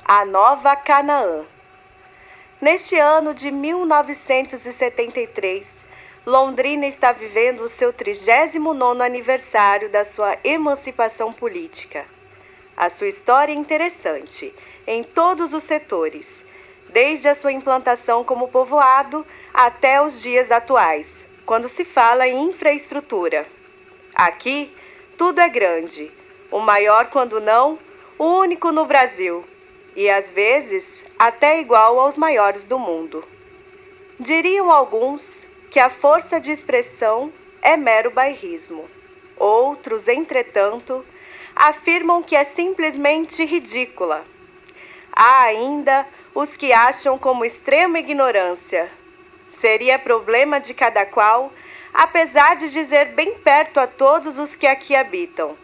A Nova Canaã. Neste ano de 1973, Londrina está vivendo o seu 39º aniversário da sua emancipação política. A sua história é interessante em todos os setores, desde a sua implantação como povoado até os dias atuais, quando se fala em infraestrutura. Aqui, tudo é grande, o maior quando não, o único no Brasil, e às vezes até igual aos maiores do mundo. Diriam alguns que a força de expressão é mero bairrismo. Outros, entretanto, afirmam que é simplesmente ridícula. Há ainda os que acham como extrema ignorância. Seria problema de cada qual, apesar de dizer bem perto a todos os que aqui habitam.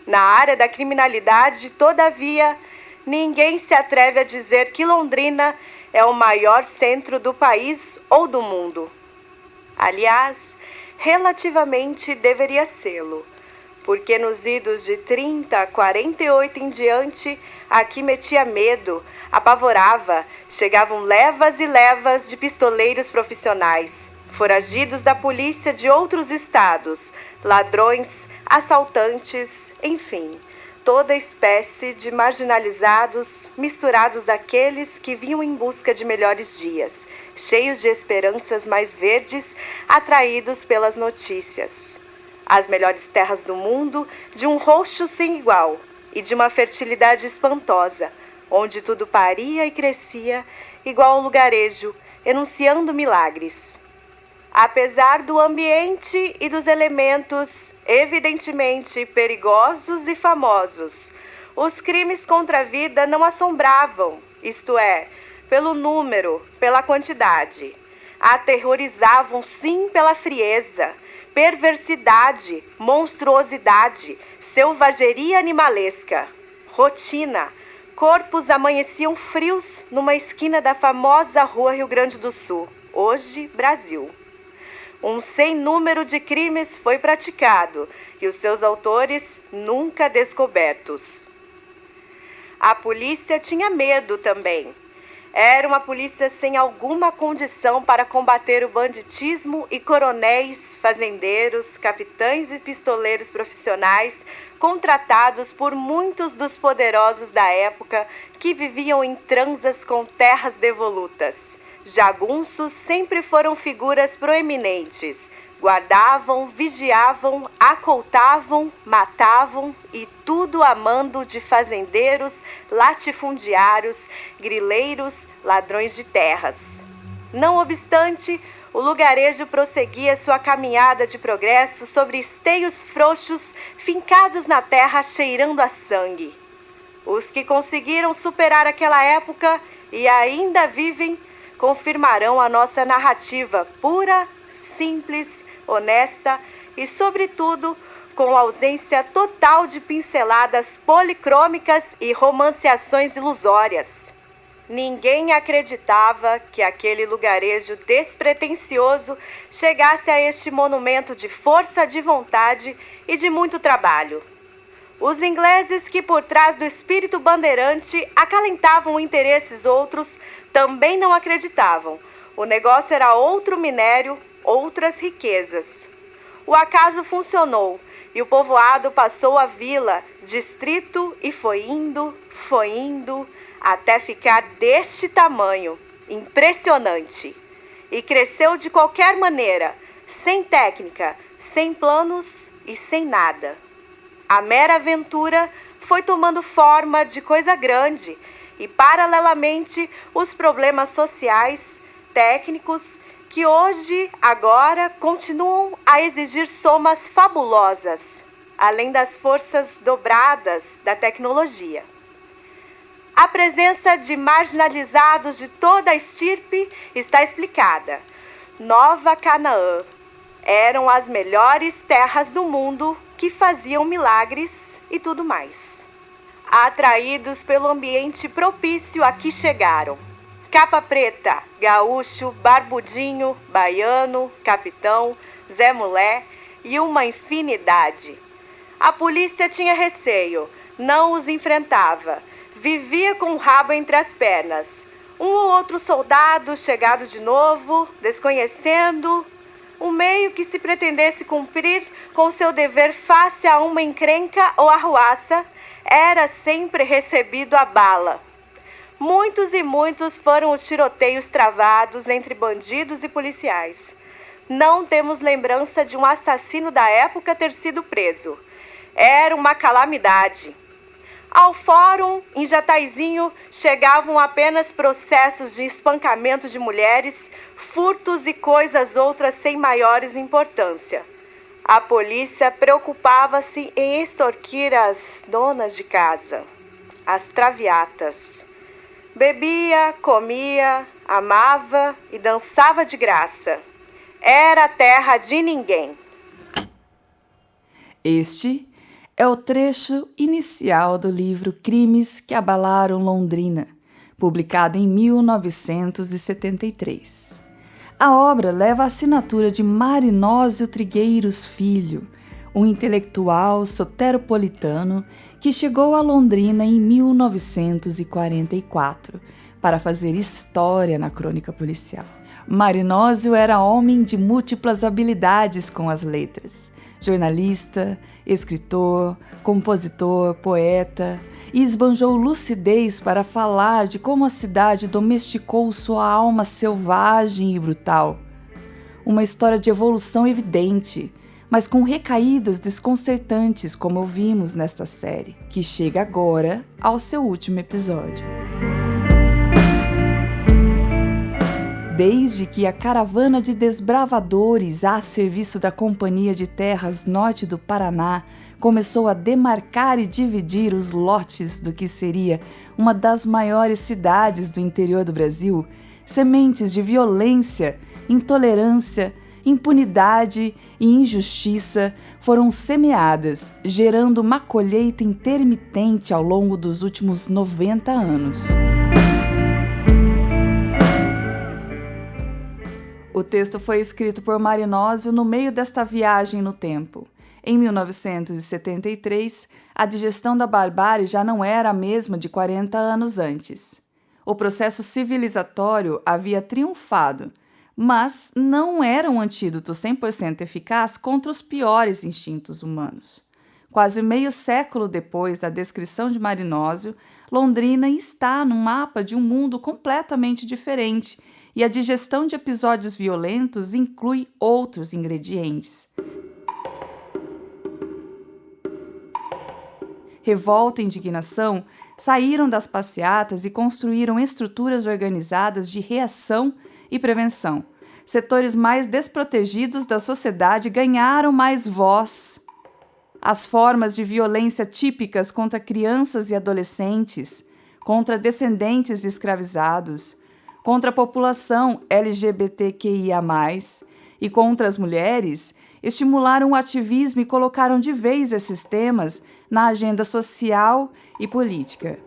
Na área da criminalidade, todavia, ninguém se atreve a dizer que Londrina é o maior centro do país ou do mundo. Aliás, relativamente deveria sê-lo, porque nos idos de 30 a 48 em diante, aqui metia medo, apavorava, chegavam levas e levas de pistoleiros profissionais, foragidos da polícia de outros estados, ladrões, assaltantes, enfim, toda espécie de marginalizados misturados àqueles que vinham em busca de melhores dias, cheios de esperanças mais verdes, atraídos pelas notícias. As melhores terras do mundo, de um roxo sem igual e de uma fertilidade espantosa, onde tudo paria e crescia, igual ao lugarejo, enunciando milagres. Apesar do ambiente e dos elementos evidentemente perigosos e famosos, os crimes contra a vida não assombravam, isto é, pelo número, pela quantidade. Aterrorizavam sim pela frieza, perversidade, monstruosidade, selvageria animalesca. Rotina. Corpos amanheciam frios numa esquina da famosa Rua Rio Grande do Sul, hoje Brasil. Um sem número de crimes foi praticado e os seus autores nunca descobertos. A polícia tinha medo também. Era uma polícia sem alguma condição para combater o banditismo e coronéis, fazendeiros, capitães e pistoleiros profissionais contratados por muitos dos poderosos da época que viviam em transas com terras devolutas. Jagunços sempre foram figuras proeminentes. Guardavam, vigiavam, acoltavam, matavam e tudo a mando de fazendeiros, latifundiários, grileiros, ladrões de terras. Não obstante, o lugarejo prosseguia sua caminhada de progresso sobre esteios frouxos, fincados na terra cheirando a sangue. Os que conseguiram superar aquela época e ainda vivem, confirmarão a nossa narrativa pura, simples, honesta e, sobretudo, com ausência total de pinceladas policrômicas e romanceações ilusórias. Ninguém acreditava que aquele lugarejo despretensioso chegasse a este monumento de força de vontade e de muito trabalho. Os ingleses que por trás do espírito bandeirante acalentavam interesses outros também não acreditavam. O negócio era outro minério, outras riquezas. O acaso funcionou e o povoado passou a vila, distrito e foi indo, até ficar deste tamanho, impressionante. E cresceu de qualquer maneira, sem técnica, sem planos e sem nada. A mera aventura foi tomando forma de coisa grande e, paralelamente, os problemas sociais, técnicos, que hoje, agora, continuam a exigir somas fabulosas, além das forças dobradas da tecnologia. A presença de marginalizados de toda a estirpe está explicada. Nova Canaã. Eram as melhores terras do mundo que faziam milagres e tudo mais. Atraídos pelo ambiente propício, aqui chegaram Capa Preta, gaúcho, barbudinho, baiano, capitão, Zé Mulé e uma infinidade. A polícia tinha receio, não os enfrentava. vivia com o rabo entre as pernas. Um ou outro soldado chegado de novo, desconhecendo o meio que se pretendesse cumprir com seu dever face a uma encrenca ou arruaça, era sempre recebido a bala. Muitos e muitos foram os tiroteios travados entre bandidos e policiais. Não temos lembrança de um assassino da época ter sido preso. Era uma calamidade. Ao fórum, em Jataizinho, chegavam apenas processos de espancamento de mulheres, furtos e coisas outras sem maiores importância. A polícia preocupava-se em extorquir as donas de casa, as traviatas. Bebia, comia, amava e dançava de graça. Era terra de ninguém. Este é o trecho inicial do livro Crimes que Abalaram Londrina, publicado em 1973. A obra leva a assinatura de Marinósio Trigueiros Filho, um intelectual soteropolitano que chegou a Londrina em 1944 para fazer história na crônica policial. Marinósio era homem de múltiplas habilidades com as letras. Jornalista, escritor, compositor, poeta, e esbanjou lucidez para falar de como a cidade domesticou sua alma selvagem e brutal. Uma história de evolução evidente, mas com recaídas desconcertantes, como ouvimos nesta série, que chega agora ao seu último episódio. Desde que a caravana de desbravadores a serviço da Companhia de Terras Norte do Paraná começou a demarcar e dividir os lotes do que seria uma das maiores cidades do interior do Brasil, sementes de violência, intolerância, impunidade e injustiça foram semeadas, gerando uma colheita intermitente ao longo dos últimos 90 anos. O texto foi escrito por Marinósio no meio desta viagem no tempo. Em 1973, a digestão da barbárie já não era a mesma de 40 anos antes. O processo civilizatório havia triunfado, mas não era um antídoto 100% eficaz contra os piores instintos humanos. Quase meio século depois da descrição de Marinósio, Londrina está no mapa de um mundo completamente diferente, e a digestão de episódios violentos inclui outros ingredientes. Revolta e indignação saíram das passeatas e construíram estruturas organizadas de reação e prevenção. Setores mais desprotegidos da sociedade ganharam mais voz. As formas de violência típicas contra crianças e adolescentes, contra descendentes de escravizados, contra a população LGBTQIA+, e contra as mulheres, estimularam o ativismo e colocaram de vez esses temas na agenda social e política.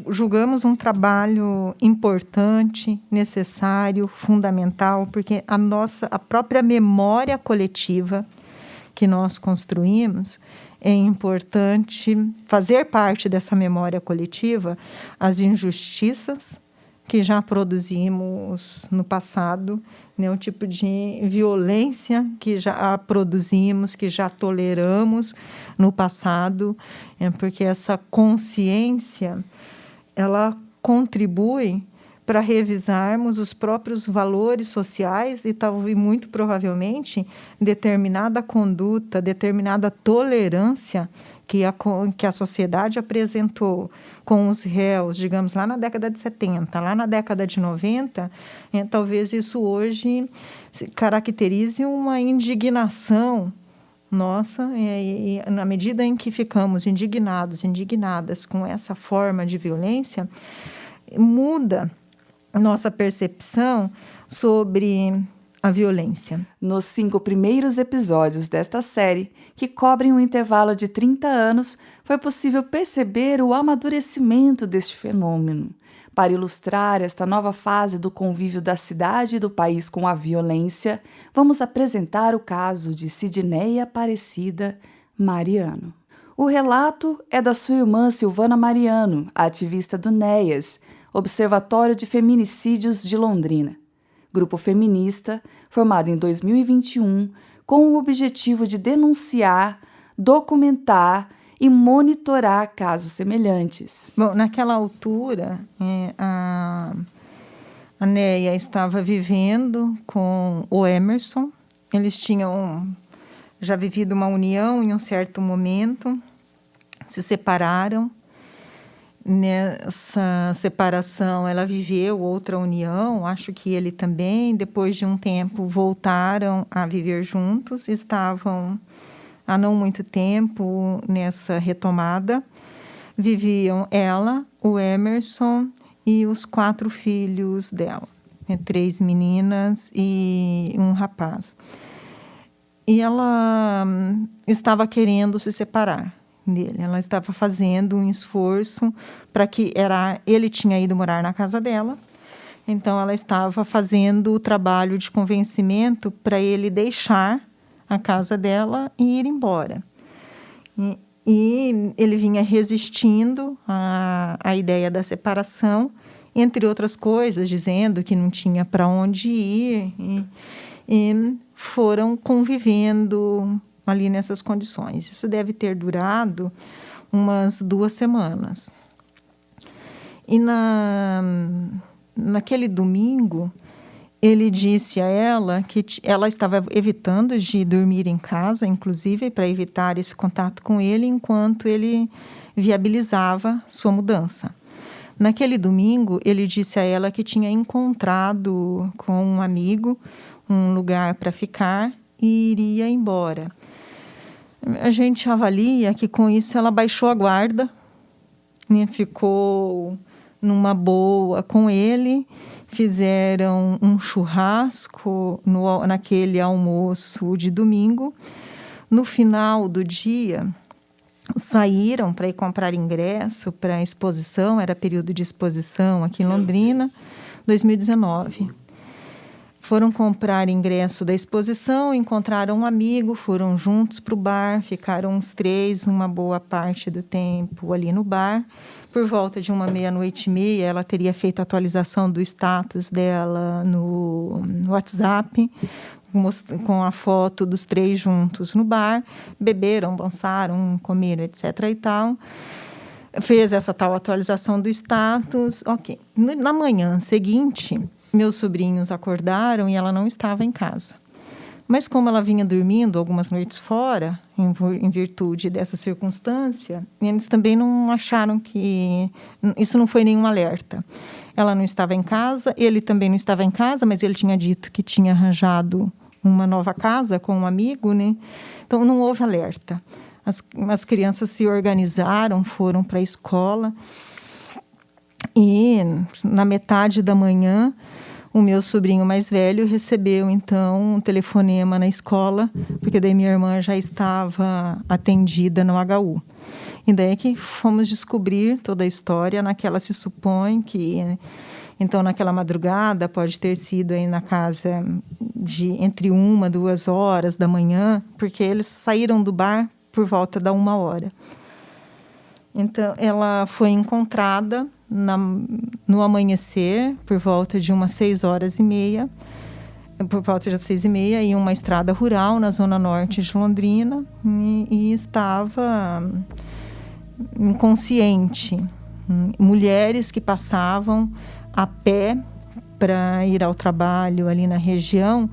Julgamos um trabalho importante, necessário, fundamental, porque a própria memória coletiva que nós construímos, é importante fazer parte dessa memória coletiva as injustiças que já produzimos no passado, né, o tipo de violência que já produzimos, que já toleramos no passado, porque essa consciência ela contribui para revisarmos os próprios valores sociais e talvez, muito provavelmente, determinada conduta, determinada tolerância que a sociedade apresentou com os réus, digamos, lá na década de 70, lá na década de 90, talvez isso hoje caracterize uma indignação nossa, e na medida em que ficamos indignadas com essa forma de violência, muda nossa percepção sobre a violência. Nos 5 primeiros episódios desta série, que cobrem um intervalo de 30 anos, foi possível perceber o amadurecimento deste fenômeno. Para ilustrar esta nova fase do convívio da cidade e do país com a violência, vamos apresentar o caso de Sidneia Aparecida Mariano. O relato é da sua irmã Silvana Mariano, ativista do NEAS, Observatório de Feminicídios de Londrina, grupo feminista formado em 2021 com o objetivo de denunciar, documentar e monitorar casos semelhantes. Bom, naquela altura, a Neia estava vivendo com o Emerson. Eles tinham já vivido uma união em um certo momento, se separaram. Nessa separação, ela viveu outra união, acho que ele também. Depois de um tempo, voltaram a viver juntos, estavam há não muito tempo nessa retomada. Viviam ela, o Emerson e os 4 filhos dela, 3 meninas e um rapaz. E ela estava querendo se separar dele. Ela estava fazendo um esforço para que ele tinha ido morar na casa dela. Então, ela estava fazendo o trabalho de convencimento para ele deixar a casa dela e ir embora. E ele vinha resistindo à ideia da separação, entre outras coisas, dizendo que não tinha para onde ir. E foram convivendo ali nessas condições. Isso deve ter durado umas 2 semanas. E naquele domingo, ele disse a ela que ela estava evitando de dormir em casa, inclusive, para evitar esse contato com ele, enquanto ele viabilizava sua mudança. Naquele domingo, ele disse a ela que tinha encontrado com um amigo um lugar para ficar e iria embora. A gente avalia que, com isso, ela baixou a guarda, né? Ficou numa boa com ele, fizeram um churrasco naquele almoço de domingo. No final do dia, saíram para ir comprar ingresso para a exposição, era período de exposição aqui em Londrina, 2019. Foram comprar ingresso da exposição, encontraram um amigo, foram juntos para o bar, ficaram os 3, uma boa parte do tempo ali no bar. Por volta de 1h30, ela teria feito a atualização do status dela no WhatsApp, com a foto dos 3 juntos no bar. Beberam, dançaram, comeram, etc. e tal. Fez essa tal atualização do status. Ok. Na manhã seguinte, meus sobrinhos acordaram e ela não estava em casa. Mas como ela vinha dormindo algumas noites fora, em virtude dessa circunstância, eles também não acharam que... Isso não foi nenhum alerta. Ela não estava em casa, ele também não estava em casa, mas ele tinha dito que tinha arranjado uma nova casa com um amigo, né? Então, não houve alerta. As crianças se organizaram, foram para a escola. E, na metade da manhã, o meu sobrinho mais velho recebeu, então, um telefonema na escola, porque daí minha irmã já estava atendida no HU. E daí que fomos descobrir toda a história. Naquela se supõe que, então, naquela madrugada, pode ter sido aí na casa de entre 1 e 2 horas da manhã, porque eles saíram do bar por volta da 1 hora. Então, ela foi encontrada no amanhecer, por volta de umas 6h30, por volta de 6h30, em uma estrada rural na zona norte de Londrina, e estava inconsciente. Mulheres que passavam a pé para ir ao trabalho ali na região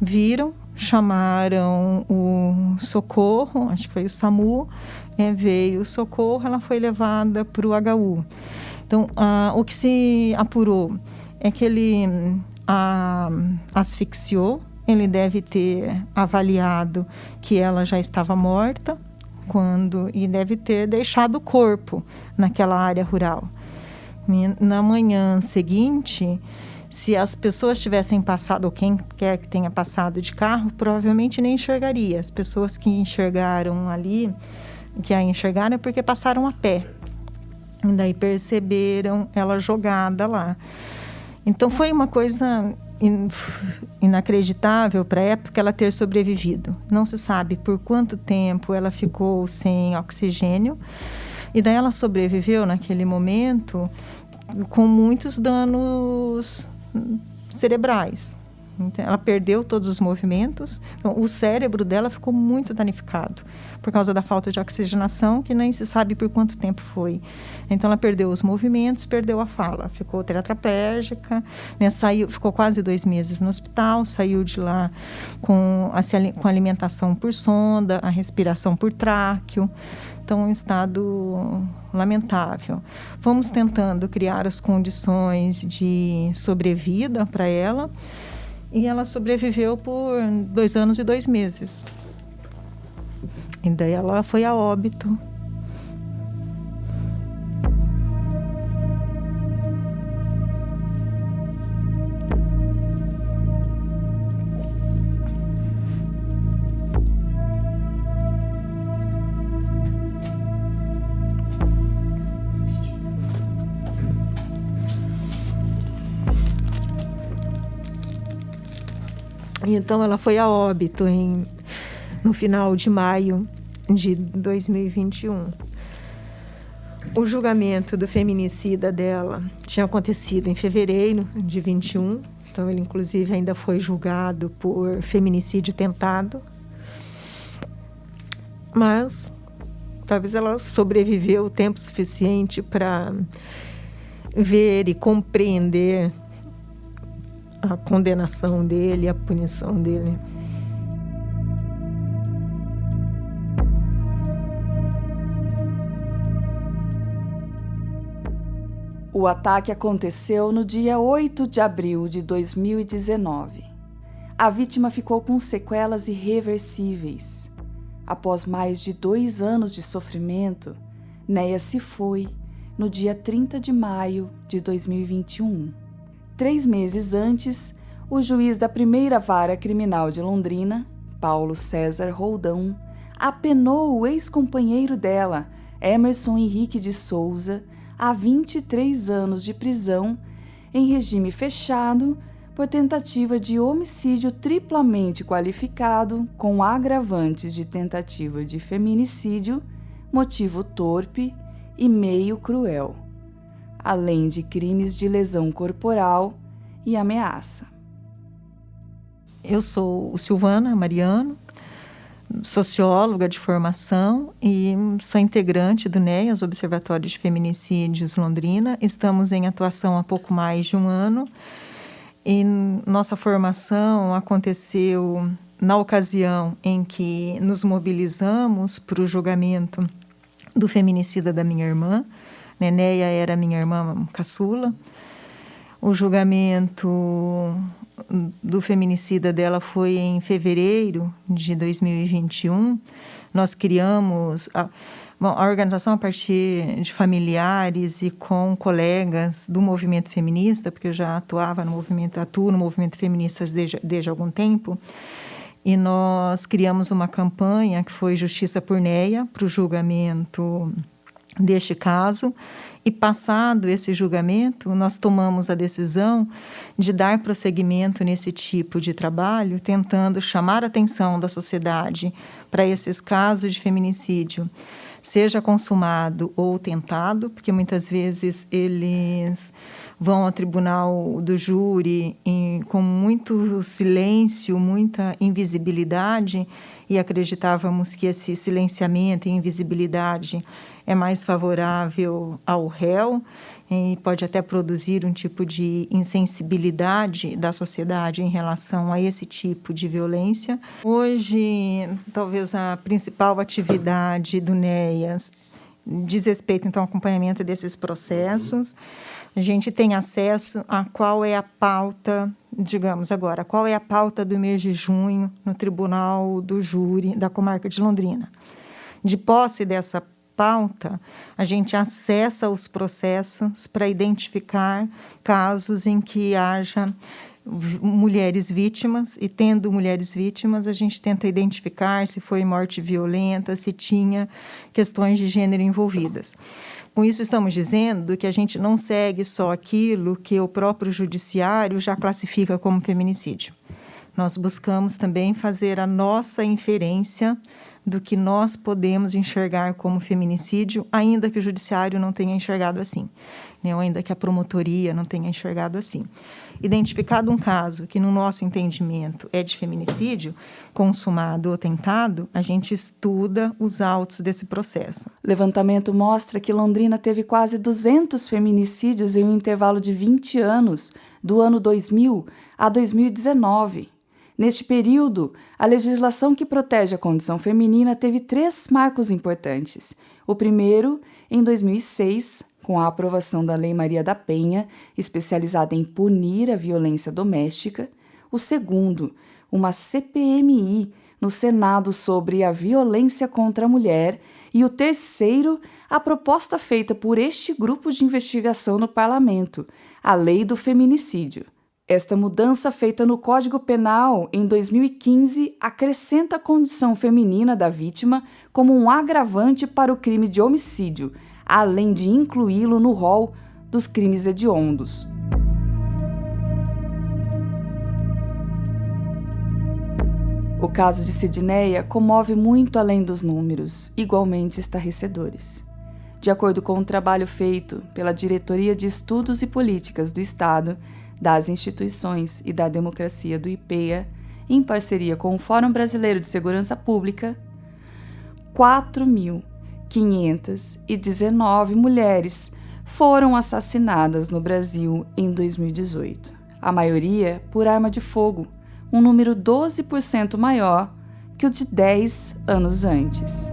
viram, chamaram o socorro, acho que foi o SAMU, veio o socorro, ela foi levada para o HU. Então, o que se apurou é que ele asfixiou, ele deve ter avaliado que ela já estava morta e deve ter deixado o corpo naquela área rural. Na manhã seguinte, se as pessoas tivessem passado, ou quem quer que tenha passado de carro, provavelmente nem enxergaria. As pessoas que enxergaram ali, que a enxergaram é porque passaram a pé. E daí perceberam ela jogada lá. Então, foi uma coisa inacreditável para a época ela ter sobrevivido. Não se sabe por quanto tempo ela ficou sem oxigênio, e daí ela sobreviveu naquele momento com muitos danos cerebrais. Então, ela perdeu todos os movimentos, então, o cérebro dela ficou muito danificado por causa da falta de oxigenação, que nem se sabe por quanto tempo foi. Então, ela perdeu os movimentos, perdeu a fala, ficou tetraplégica, né, ficou quase 2 meses no hospital, saiu de lá com alimentação por sonda, a respiração por tráqueo. Então, um estado lamentável. Fomos tentando criar as condições de sobrevida para ela, e ela sobreviveu por 2 anos e 2 meses. E daí ela foi a óbito. Então, ela foi a óbito no final de maio de 2021. O julgamento do feminicida dela tinha acontecido em fevereiro de 21. Então, ele, inclusive, ainda foi julgado por feminicídio tentado. Mas, talvez ela sobreviveu o tempo suficiente para ver e compreender a condenação dele, a punição dele. O ataque aconteceu no dia 8 de abril de 2019. A vítima ficou com sequelas irreversíveis. Após mais de 2 anos de sofrimento, Neia se foi no dia 30 de maio de 2021. 3 meses antes, o juiz da primeira vara criminal de Londrina, Paulo César Roldão, apenou o ex-companheiro dela, Emerson Henrique de Souza, a 23 anos de prisão, em regime fechado, por tentativa de homicídio triplamente qualificado, com agravantes de tentativa de feminicídio, motivo torpe e meio cruel, além de crimes de lesão corporal e ameaça. Eu sou Silvana Mariano, socióloga de formação e sou integrante do NEAS, Observatório de Feminicídios Londrina. Estamos em atuação há pouco mais de 1 ano e nossa formação aconteceu na ocasião em que nos mobilizamos para o julgamento do feminicida da minha irmã. Neia era minha irmã caçula. O julgamento do feminicida dela foi em fevereiro de 2021. Nós criamos a organização a partir de familiares e com colegas do movimento feminista, porque eu já atuo no movimento feminista desde algum tempo. E nós criamos uma campanha que foi Justiça por Neia, para o julgamento deste caso. E passado esse julgamento, nós tomamos a decisão de dar prosseguimento nesse tipo de trabalho, tentando chamar a atenção da sociedade para esses casos de feminicídio, seja consumado ou tentado, porque muitas vezes eles vão ao tribunal do júri com muito silêncio, muita invisibilidade, e acreditávamos que esse silenciamento e invisibilidade é mais favorável ao réu e pode até produzir um tipo de insensibilidade da sociedade em relação a esse tipo de violência. Hoje, talvez a principal atividade do NEAS diz respeito, então, ao acompanhamento desses processos. A gente tem acesso a qual é a pauta, digamos agora, qual é a pauta do mês de junho no Tribunal do Júri da Comarca de Londrina. De posse dessa pauta, a gente acessa os processos para identificar casos em que haja mulheres vítimas, e tendo mulheres vítimas, a gente tenta identificar se foi morte violenta, se tinha questões de gênero envolvidas. Com isso, estamos dizendo que a gente não segue só aquilo que o próprio judiciário já classifica como feminicídio. Nós buscamos também fazer a nossa inferência do que nós podemos enxergar como feminicídio, ainda que o judiciário não tenha enxergado assim, né? Ou ainda que a promotoria não tenha enxergado assim. Identificado um caso que, no nosso entendimento, é de feminicídio, consumado ou tentado, a gente estuda os autos desse processo. O levantamento mostra que Londrina teve quase 200 feminicídios em um intervalo de 20 anos, do ano 2000 a 2019. Neste período, a legislação que protege a condição feminina teve 3 marcos importantes. O primeiro, em 2006, com a aprovação da Lei Maria da Penha, especializada em punir a violência doméstica. O segundo, uma CPMI no Senado sobre a violência contra a mulher. E o terceiro, a proposta feita por este grupo de investigação no Parlamento, a Lei do Feminicídio. Esta mudança feita no Código Penal em 2015 acrescenta a condição feminina da vítima como um agravante para o crime de homicídio, além de incluí-lo no rol dos crimes hediondos. O caso de Sidneia comove muito além dos números, igualmente estarrecedores. De acordo com o trabalho feito pela Diretoria de Estudos e Políticas do Estado, das Instituições e da Democracia do IPEA, em parceria com o Fórum Brasileiro de Segurança Pública, 4.519 mulheres foram assassinadas no Brasil em 2018, a maioria por arma de fogo, um número 12% maior que o de 10 anos antes.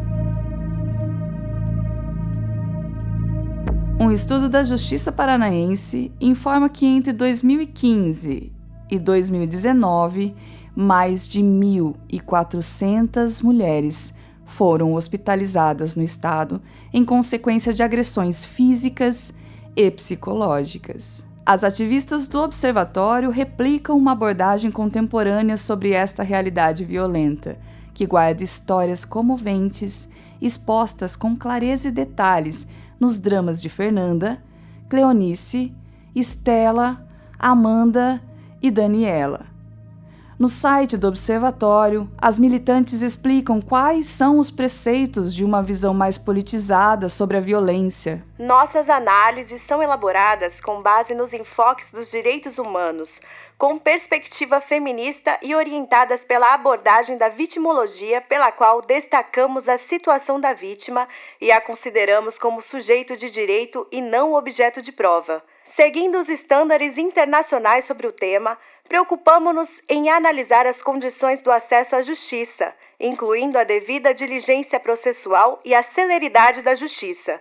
Um estudo da Justiça Paranaense informa que entre 2015 e 2019, mais de 1.400 mulheres foram hospitalizadas no estado em consequência de agressões físicas e psicológicas. As ativistas do Observatório replicam uma abordagem contemporânea sobre esta realidade violenta, que guarda histórias comoventes, expostas com clareza e detalhes nos dramas de Fernanda, Cleonice, Estela, Amanda e Daniela. No site do Observatório, as militantes explicam quais são os preceitos de uma visão mais politizada sobre a violência. Nossas análises são elaboradas com base nos enfoques dos direitos humanos, com perspectiva feminista e orientadas pela abordagem da vitimologia, pela qual destacamos a situação da vítima e a consideramos como sujeito de direito e não objeto de prova. Seguindo os estándares internacionais sobre o tema, preocupamo-nos em analisar as condições do acesso à justiça, incluindo a devida diligência processual e a celeridade da justiça.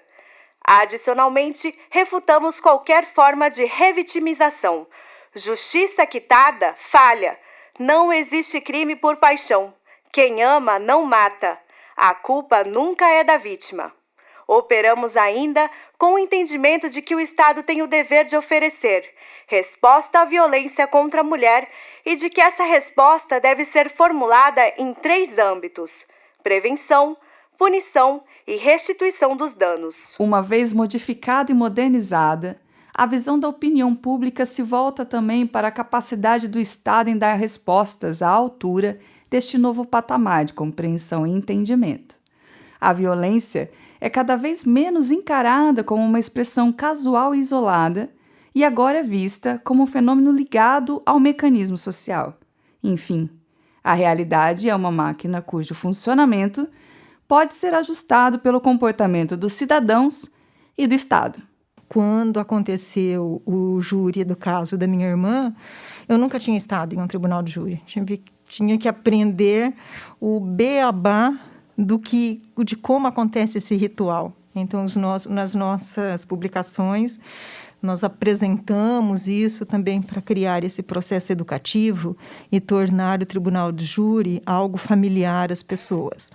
Adicionalmente, refutamos qualquer forma de revitimização. Justiça quitada, falha. Não existe crime por paixão. Quem ama não mata. A culpa nunca é da vítima. Operamos ainda com o entendimento de que o Estado tem o dever de oferecer resposta à violência contra a mulher e de que essa resposta deve ser formulada em 3 âmbitos: prevenção, punição e restituição dos danos. Uma vez modificada e modernizada, a visão da opinião pública se volta também para a capacidade do Estado em dar respostas à altura deste novo patamar de compreensão e entendimento. A violência é cada vez menos encarada como uma expressão casual e isolada e agora é vista como um fenômeno ligado ao mecanismo social. Enfim, a realidade é uma máquina cujo funcionamento pode ser ajustado pelo comportamento dos cidadãos e do Estado. Quando aconteceu o júri do caso da minha irmã, eu nunca tinha estado em um tribunal de júri. Tinha que aprender o beabá de como acontece esse ritual. Então, nas nossas publicações, nós apresentamos isso também para criar esse processo educativo e tornar o tribunal de júri algo familiar às pessoas.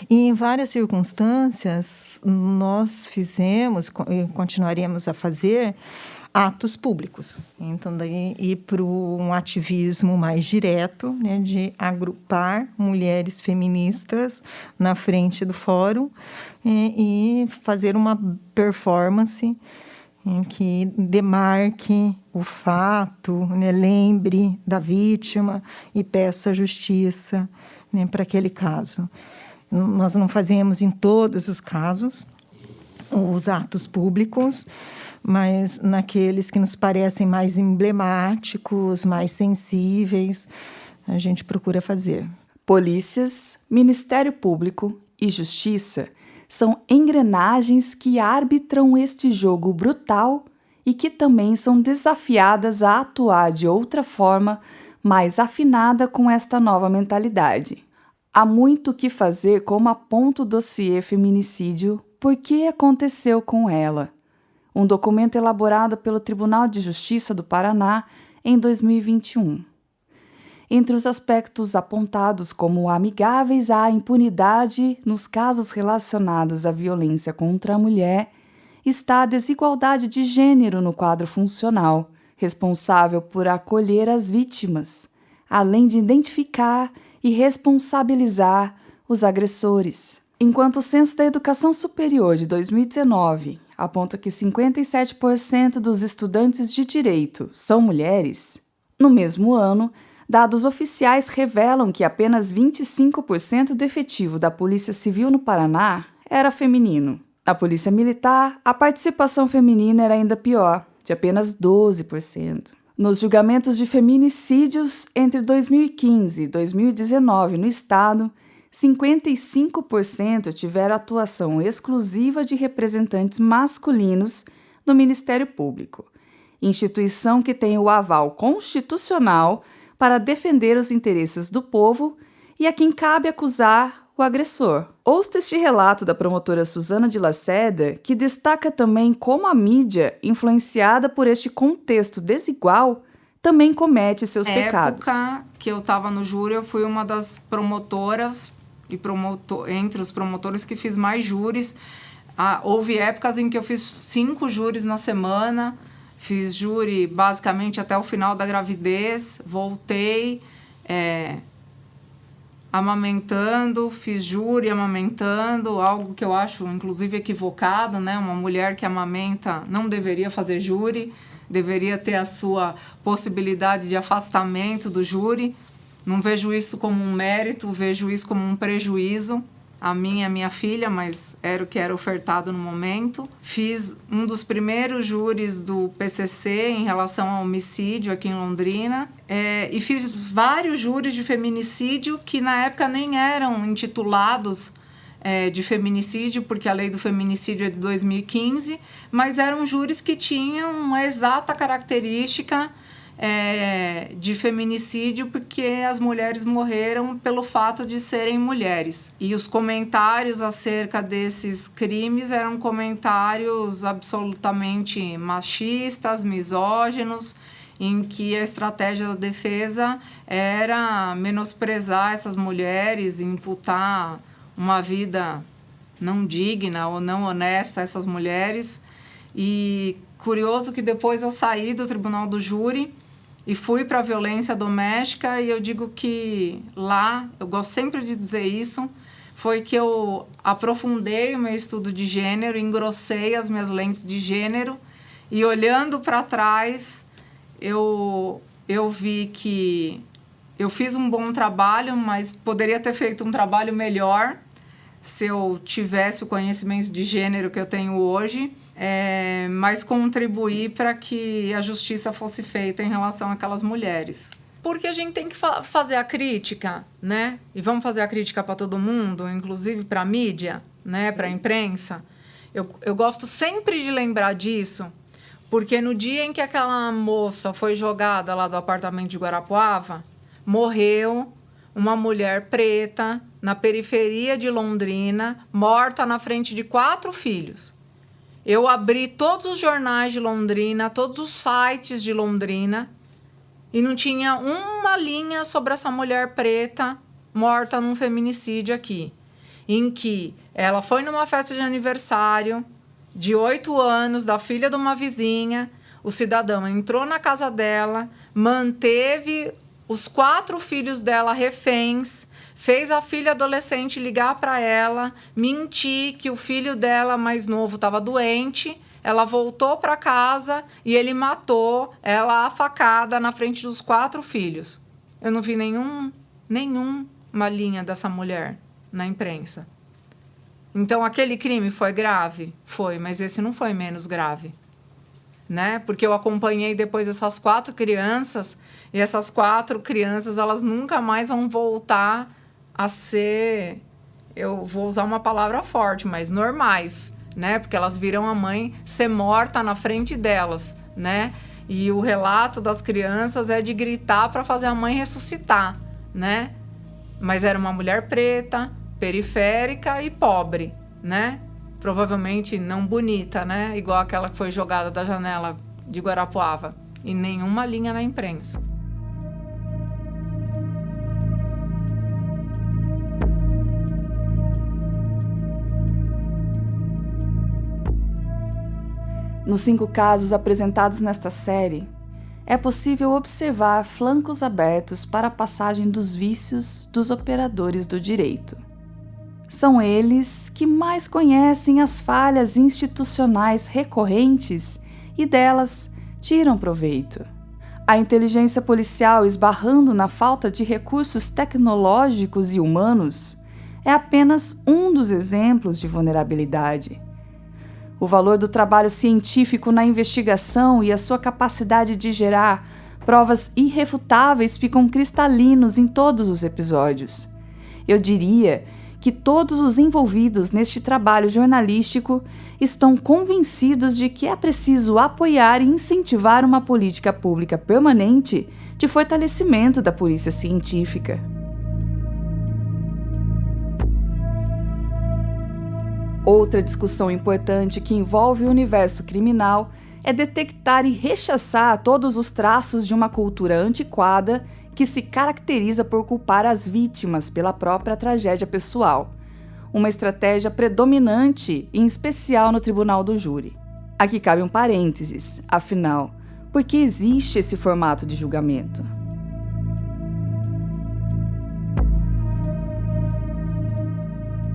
E em várias circunstâncias, nós fizemos e continuaremos a fazer atos públicos. Então, daí ir para um ativismo mais direto, né, de agrupar mulheres feministas na frente do fórum e fazer uma performance em que demarque o fato, né, lembre da vítima e peça justiça, né, para aquele caso. Nós não fazemos em todos os casos os atos públicos, mas naqueles que nos parecem mais emblemáticos, mais sensíveis, a gente procura fazer. Polícias, Ministério Público e Justiça são engrenagens que arbitram este jogo brutal e que também são desafiadas a atuar de outra forma, mais afinada com esta nova mentalidade. Há muito o que fazer, como aponta o dossiê Feminicídio, Por que aconteceu com ela? Um documento elaborado pelo Tribunal de Justiça do Paraná em 2021. Entre os aspectos apontados como amigáveis à impunidade nos casos relacionados à violência contra a mulher, está a desigualdade de gênero no quadro funcional, responsável por acolher as vítimas, além de identificar e responsabilizar os agressores. Enquanto o Censo da Educação Superior de 2019 aponta que 57% dos estudantes de direito são mulheres, no mesmo ano, dados oficiais revelam que apenas 25% do efetivo da Polícia Civil no Paraná era feminino. Na Polícia Militar, a participação feminina era ainda pior, de apenas 12%. Nos julgamentos de feminicídios entre 2015 e 2019 no Estado, 55% tiveram atuação exclusiva de representantes masculinos no Ministério Público, instituição que tem o aval constitucional para defender os interesses do povo e a quem cabe acusar o agressor. Ouça este relato da promotora Suzana de Lacerda, que destaca também como a mídia, influenciada por este contexto desigual, também comete seus pecados. Na época que eu estava no júri, eu fui uma das promotoras e entre os promotores que fiz mais júris. Houve épocas em que eu fiz 5 júris na semana, fiz júri basicamente até o final da gravidez, voltei amamentando, fiz júri amamentando, algo que eu acho inclusive equivocado, né? Uma mulher que amamenta não deveria fazer júri, deveria ter a sua possibilidade de afastamento do júri. Não vejo isso como um mérito, vejo isso como um prejuízo a mim e a minha filha, mas era o que era ofertado no momento. Fiz um dos primeiros júris do PCC em relação ao homicídio aqui em Londrina, e fiz vários júris de feminicídio que na época nem eram intitulados de feminicídio, porque a lei do feminicídio é de 2015, mas eram júris que tinham uma exata característica de feminicídio, porque as mulheres morreram pelo fato de serem mulheres. E os comentários acerca desses crimes eram comentários absolutamente machistas, misóginos, em que a estratégia da defesa era menosprezar essas mulheres, imputar uma vida não digna ou não honesta a essas mulheres. E curioso que depois eu saí do tribunal do júri e fui para a violência doméstica, e eu digo que lá, eu gosto sempre de dizer isso, foi que eu aprofundei o meu estudo de gênero, engrossei as minhas lentes de gênero, e olhando para trás, eu vi que eu fiz um bom trabalho, mas poderia ter feito um trabalho melhor se eu tivesse o conhecimento de gênero que eu tenho hoje, mas contribuir para que a justiça fosse feita em relação àquelas mulheres. Porque a gente tem que fazer a crítica, né? E vamos fazer a crítica para todo mundo, inclusive para a mídia, né? Para a imprensa. Eu gosto sempre de lembrar disso, porque no dia em que aquela moça foi jogada lá do apartamento de Guarapuava, morreu uma mulher preta na periferia de Londrina, morta na frente de 4 filhos. Eu abri todos os jornais de Londrina, todos os sites de Londrina, e não tinha uma linha sobre essa mulher preta morta num feminicídio aqui, em que ela foi numa festa de aniversário de 8 anos da filha de uma vizinha, o cidadão entrou na casa dela, manteve os 4 filhos dela reféns, fez a filha adolescente ligar para ela, mentir que o filho dela mais novo estava doente. Ela voltou para casa e ele matou ela a facada na frente dos 4 filhos. Eu não vi nenhuma linha dessa mulher na imprensa. Então, aquele crime foi grave? Foi, mas esse não foi menos grave. Né? Porque eu acompanhei depois essas 4 crianças, e essas 4 crianças, elas nunca mais vão voltar a ser, eu vou usar uma palavra forte, mas normais, né? Porque elas viram a mãe ser morta na frente delas, né? E o relato das crianças é de gritar para fazer a mãe ressuscitar, né? Mas era uma mulher preta, periférica e pobre, né? Provavelmente não bonita, né? Igual aquela que foi jogada da janela de Guarapuava. E nenhuma linha na imprensa. Nos 5 casos apresentados nesta série, é possível observar flancos abertos para a passagem dos vícios dos operadores do direito. São eles que mais conhecem as falhas institucionais recorrentes e delas tiram proveito. A inteligência policial esbarrando na falta de recursos tecnológicos e humanos é apenas um dos exemplos de vulnerabilidade. O valor do trabalho científico na investigação e a sua capacidade de gerar provas irrefutáveis ficam cristalinos em todos os episódios. Eu diria que todos os envolvidos neste trabalho jornalístico estão convencidos de que é preciso apoiar e incentivar uma política pública permanente de fortalecimento da polícia científica. Outra discussão importante que envolve o universo criminal é detectar e rechaçar todos os traços de uma cultura antiquada que se caracteriza por culpar as vítimas pela própria tragédia pessoal. Uma estratégia predominante, em especial no tribunal do júri. Aqui cabe um parênteses, afinal, por que existe esse formato de julgamento?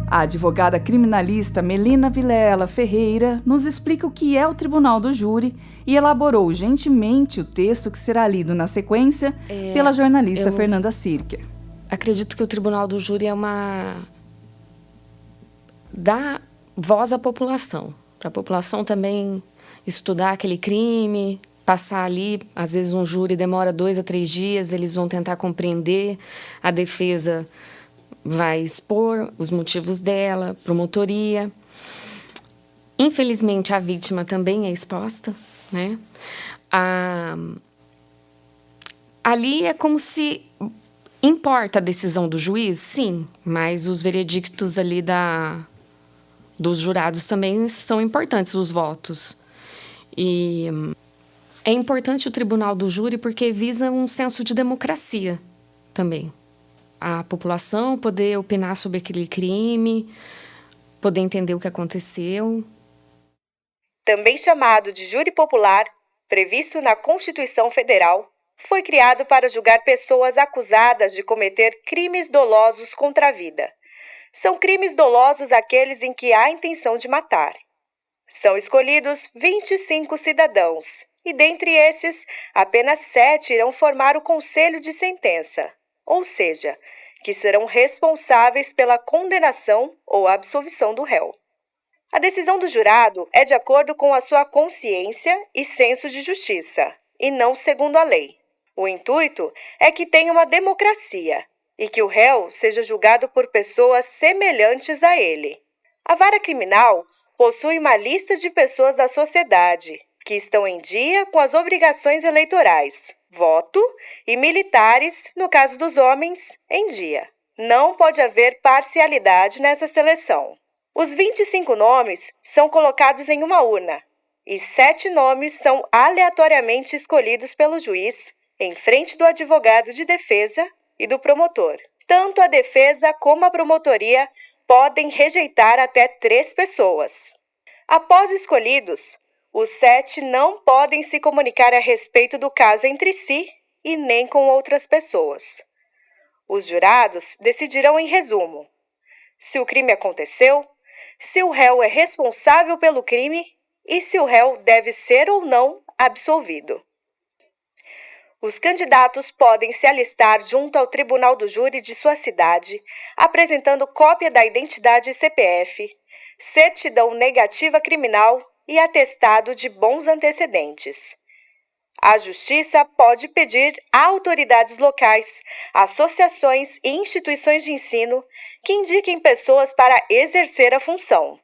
A advogada criminalista Melina Vilela Ferreira nos explica o que é o Tribunal do Júri e elaborou gentilmente o texto que será lido na sequência pela jornalista Fernanda Sirker. Acredito que o Tribunal do Júri dá voz à população, para a população também estudar aquele crime, passar ali, às vezes um júri demora 2 a 3 dias, eles vão tentar compreender, a defesa vai expor os motivos dela, promotoria. Infelizmente, a vítima também é exposta, né? Ali é como se importa a decisão do juiz, sim, mas os veredictos ali dos jurados também são importantes, os votos. E é importante o Tribunal do Júri porque visa um senso de democracia também. A população poder opinar sobre aquele crime, poder entender o que aconteceu. Também chamado de júri popular, previsto na Constituição Federal, foi criado para julgar pessoas acusadas de cometer crimes dolosos contra a vida. São crimes dolosos aqueles em que há intenção de matar. São escolhidos 25 cidadãos, e dentre esses, apenas 7 irão formar o conselho de sentença, ou seja, que serão responsáveis pela condenação ou absolvição do réu. A decisão do jurado é de acordo com a sua consciência e senso de justiça, e não segundo a lei. O intuito é que tenha uma democracia e que o réu seja julgado por pessoas semelhantes a ele. A vara criminal possui uma lista de pessoas da sociedade que estão em dia com as obrigações eleitorais, voto, e militares, no caso dos homens, em dia. Não pode haver parcialidade nessa seleção. Os 25 nomes são colocados em uma urna e 7 nomes são aleatoriamente escolhidos pelo juiz em frente do advogado de defesa e do promotor. Tanto a defesa como a promotoria podem rejeitar até 3 pessoas. Após escolhidos, Os 7 não podem se comunicar a respeito do caso entre si e nem com outras pessoas. Os jurados decidirão em resumo se o crime aconteceu, se o réu é responsável pelo crime e se o réu deve ser ou não absolvido. Os candidatos podem se alistar junto ao tribunal do júri de sua cidade, apresentando cópia da identidade e CPF, certidão negativa criminal e atestado de bons antecedentes. A Justiça pode pedir a autoridades locais, associações e instituições de ensino que indiquem pessoas para exercer a função.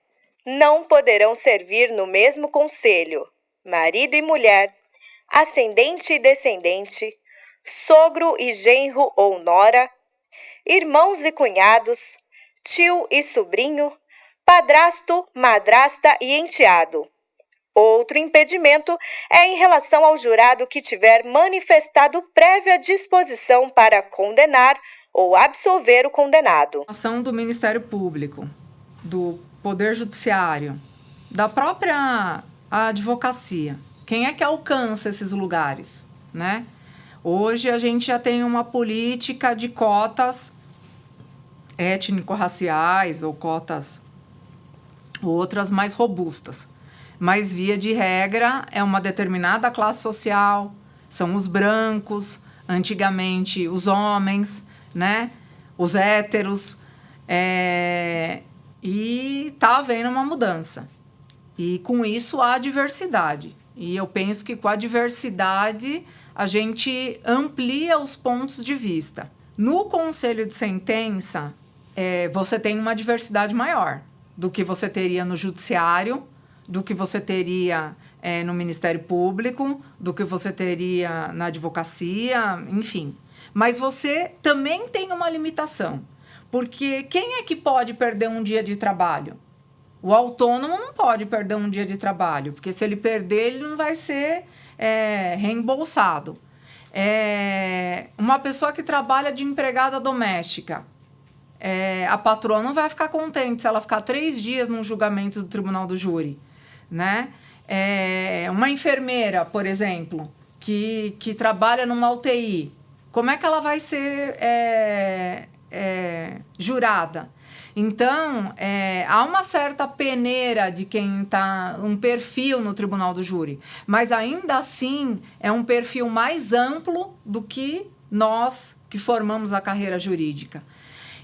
Não poderão servir no mesmo conselho marido e mulher, ascendente e descendente, sogro e genro ou nora, irmãos e cunhados, tio e sobrinho, padrasto, madrasta e enteado. Outro impedimento é em relação ao jurado que tiver manifestado prévia disposição para condenar ou absolver o condenado. A ação do Ministério Público, do Poder Judiciário, da própria advocacia. Quem é que alcança esses lugares, né? Hoje a gente já tem uma política de cotas étnico-raciais ou cotas outras mais robustas. Mas, via de regra, é uma determinada classe social, são os brancos, antigamente os homens, né? Os héteros, e está havendo uma mudança. E, com isso, há diversidade. E eu penso que, com a diversidade, a gente amplia os pontos de vista. No conselho de sentença, você tem uma diversidade maior do que você teria no judiciário, do que você teria no Ministério Público, do que você teria na advocacia, enfim. Mas você também tem uma limitação, porque quem é que pode perder um dia de trabalho? O autônomo não pode perder um dia de trabalho, porque se ele perder, ele não vai ser reembolsado. Uma pessoa que trabalha de empregada doméstica, a patroa não vai ficar contente se ela ficar 3 dias num julgamento do tribunal do júri, né? Uma enfermeira, por exemplo, que trabalha numa UTI, como é que ela vai ser jurada? Então, há uma certa peneira de quem está, um perfil no tribunal do júri, mas ainda assim é um perfil mais amplo do que nós que formamos a carreira jurídica.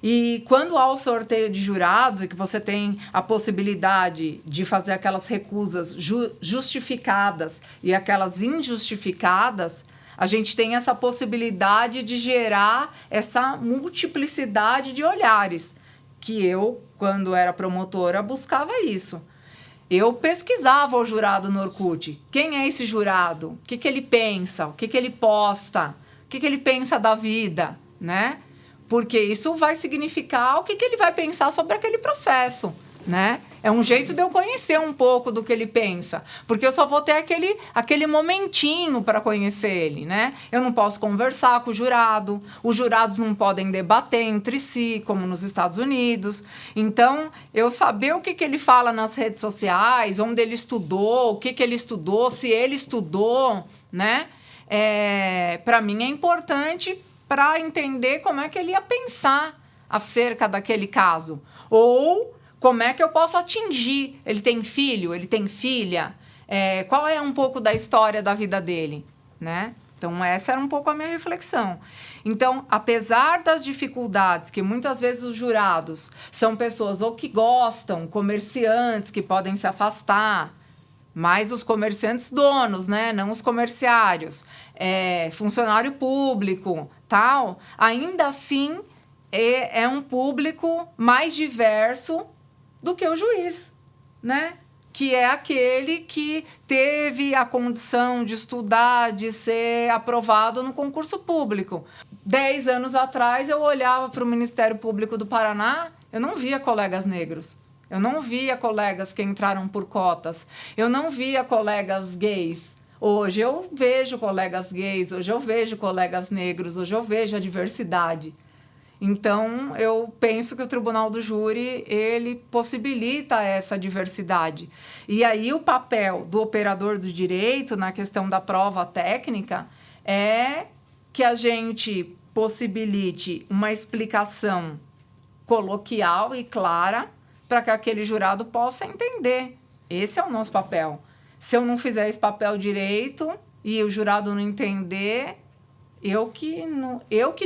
E quando há o sorteio de jurados e que você tem a possibilidade de fazer aquelas recusas justificadas e aquelas injustificadas, a gente tem essa possibilidade de gerar essa multiplicidade de olhares, que eu, quando era promotora, buscava isso. Eu pesquisava o jurado no Orkut. Quem é esse jurado? O que ele pensa? O que ele posta? O que ele pensa da vida, né? Porque isso vai significar o que ele vai pensar sobre aquele processo, né? É um jeito de eu conhecer um pouco do que ele pensa, porque eu só vou ter aquele momentinho para conhecer ele, né? Eu não posso conversar com o jurado, os jurados não podem debater entre si, como nos Estados Unidos. Então, eu saber o que ele fala nas redes sociais, onde ele estudou, o que ele estudou, se ele estudou, né? Para mim é importante para entender como é que ele ia pensar acerca daquele caso. Ou como é que eu posso atingir? Ele tem filho? Ele tem filha? Qual é um pouco da história da vida dele, né? Então, essa era um pouco a minha reflexão. Então, apesar das dificuldades, que muitas vezes os jurados são pessoas ou que gostam, comerciantes que podem se afastar, mas os comerciantes donos, né? Não os comerciários, funcionário público, tal, ainda assim é um público mais diverso do que o juiz, né? Que é aquele que teve a condição de estudar, de ser aprovado no concurso público. 10 anos atrás, eu olhava para o Ministério Público do Paraná, eu não via colegas negros. Eu não via colegas que entraram por cotas. Eu não via colegas gays. Hoje eu vejo colegas gays, hoje eu vejo colegas negros, hoje eu vejo a diversidade. Então, eu penso que o tribunal do júri, ele possibilita essa diversidade. E aí, o papel do operador do direito, na questão da prova técnica, é que a gente possibilite uma explicação coloquial e clara para que aquele jurado possa entender. Esse é o nosso papel. Se eu não fizer esse papel direito e o jurado não entender... Eu que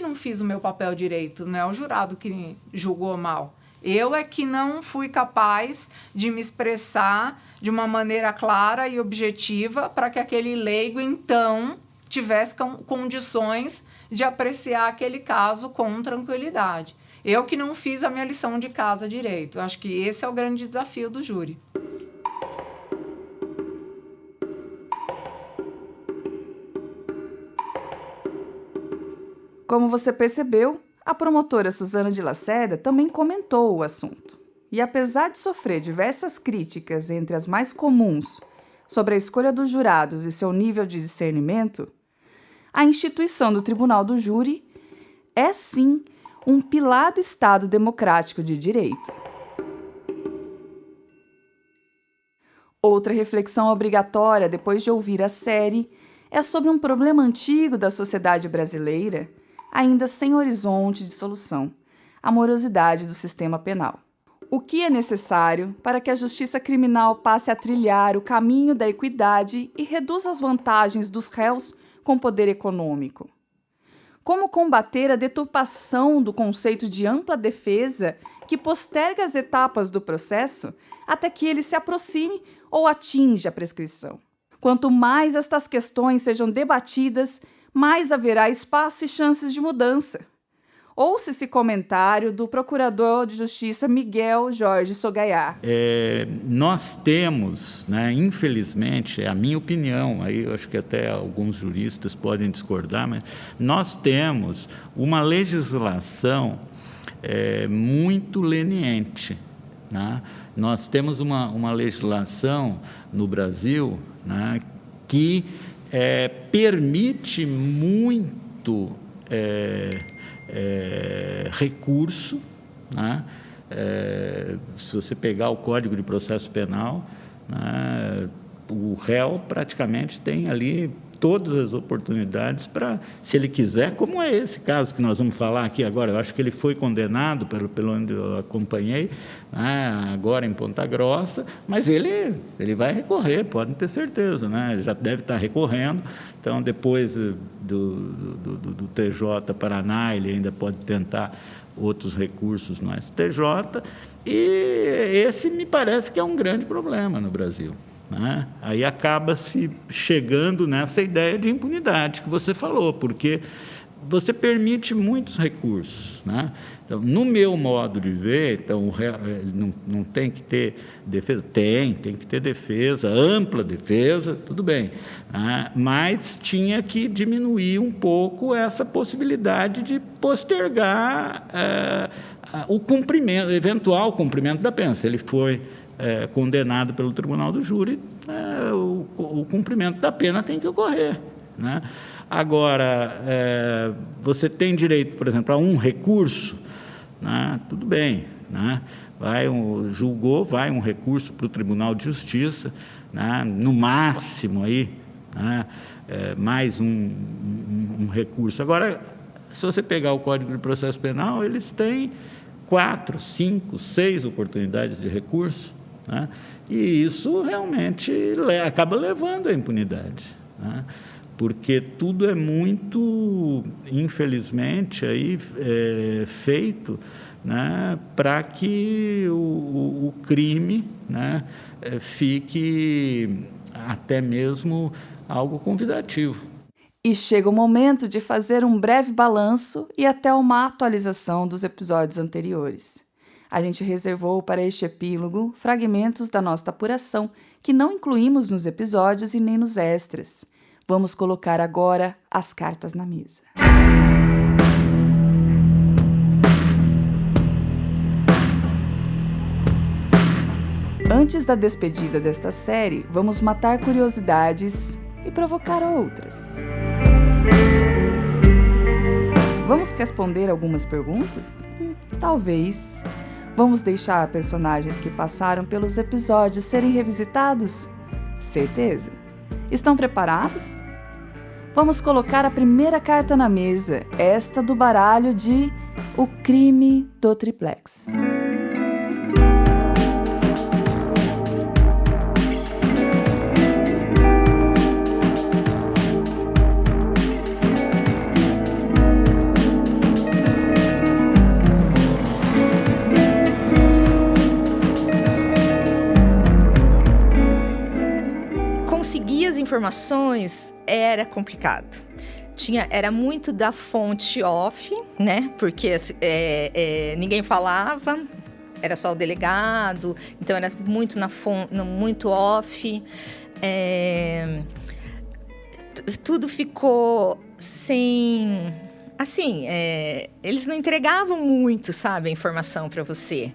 não fiz o meu papel direito, não é o jurado que julgou mal. Eu é que não fui capaz de me expressar de uma maneira clara e objetiva para que aquele leigo, então, tivesse condições de apreciar aquele caso com tranquilidade. Eu que não fiz a minha lição de casa direito. Eu acho que esse é o grande desafio do júri. Como você percebeu, a promotora Suzana de Lacerda também comentou o assunto. E apesar de sofrer diversas críticas, entre as mais comuns, sobre a escolha dos jurados e seu nível de discernimento, a instituição do Tribunal do Júri é, sim, um pilar do Estado democrático de direito. Outra reflexão obrigatória depois de ouvir a série é sobre um problema antigo da sociedade brasileira, ainda sem horizonte de solução: a morosidade do sistema penal. O que é necessário para que a justiça criminal passe a trilhar o caminho da equidade e reduza as vantagens dos réus com poder econômico? Como combater a deturpação do conceito de ampla defesa que posterga as etapas do processo até que ele se aproxime ou atinja a prescrição? Quanto mais estas questões sejam debatidas, mais haverá espaço e chances de mudança. Ouça esse comentário do Procurador de Justiça Miguel Jorge Sogaiá. Nós temos, infelizmente, é a minha opinião, aí eu acho que até alguns juristas podem discordar, mas nós temos uma legislação muito leniente. Nós temos uma legislação no Brasil que permite muito recurso. Se você pegar o Código de Processo Penal, o réu praticamente tem ali todas as oportunidades para, se ele quiser, como é esse caso que nós vamos falar aqui agora. Eu acho que ele foi condenado, pelo onde eu acompanhei, agora em Ponta Grossa, mas ele vai recorrer, podem ter certeza, já deve estar recorrendo. Então, depois do TJ Paraná, ele ainda pode tentar outros recursos no STJ, e esse me parece que é um grande problema no Brasil. Aí acaba-se chegando nessa ideia de impunidade que você falou, porque você permite muitos recursos. Então, no meu modo de ver, então, não tem que ter defesa? Tem que ter defesa, ampla defesa, tudo bem. Mas tinha que diminuir um pouco essa possibilidade de postergar o cumprimento, eventual cumprimento da pena. Se ele foi condenado pelo Tribunal do Júri, o cumprimento da pena tem que ocorrer. Agora, você tem direito, por exemplo, a um recurso, tudo bem, julgou, vai um recurso para o Tribunal de Justiça, no máximo aí, mais um recurso. Agora, se você pegar o Código de Processo Penal, eles têm 4, 5, 6 oportunidades de recurso, e isso realmente acaba levando à impunidade, porque tudo é muito, infelizmente, aí, feito para que o crime fique até mesmo algo convidativo. E chega o momento de fazer um breve balanço e até uma atualização dos episódios anteriores. A gente reservou para este epílogo fragmentos da nossa apuração que não incluímos nos episódios e nem nos extras. Vamos colocar agora as cartas na mesa. Antes da despedida desta série, vamos matar curiosidades e provocar outras. Vamos responder algumas perguntas? Talvez. Vamos deixar personagens que passaram pelos episódios serem revisitados? Certeza? Estão preparados? Vamos colocar a primeira carta na mesa, esta do baralho de O Crime do Triplex. Conseguir as informações era complicado. Era muito da fonte off, né? Porque ninguém falava, era só o delegado, então era muito muito off. Tudo ficou sem... Assim, eles não entregavam muito, sabe, a informação para você.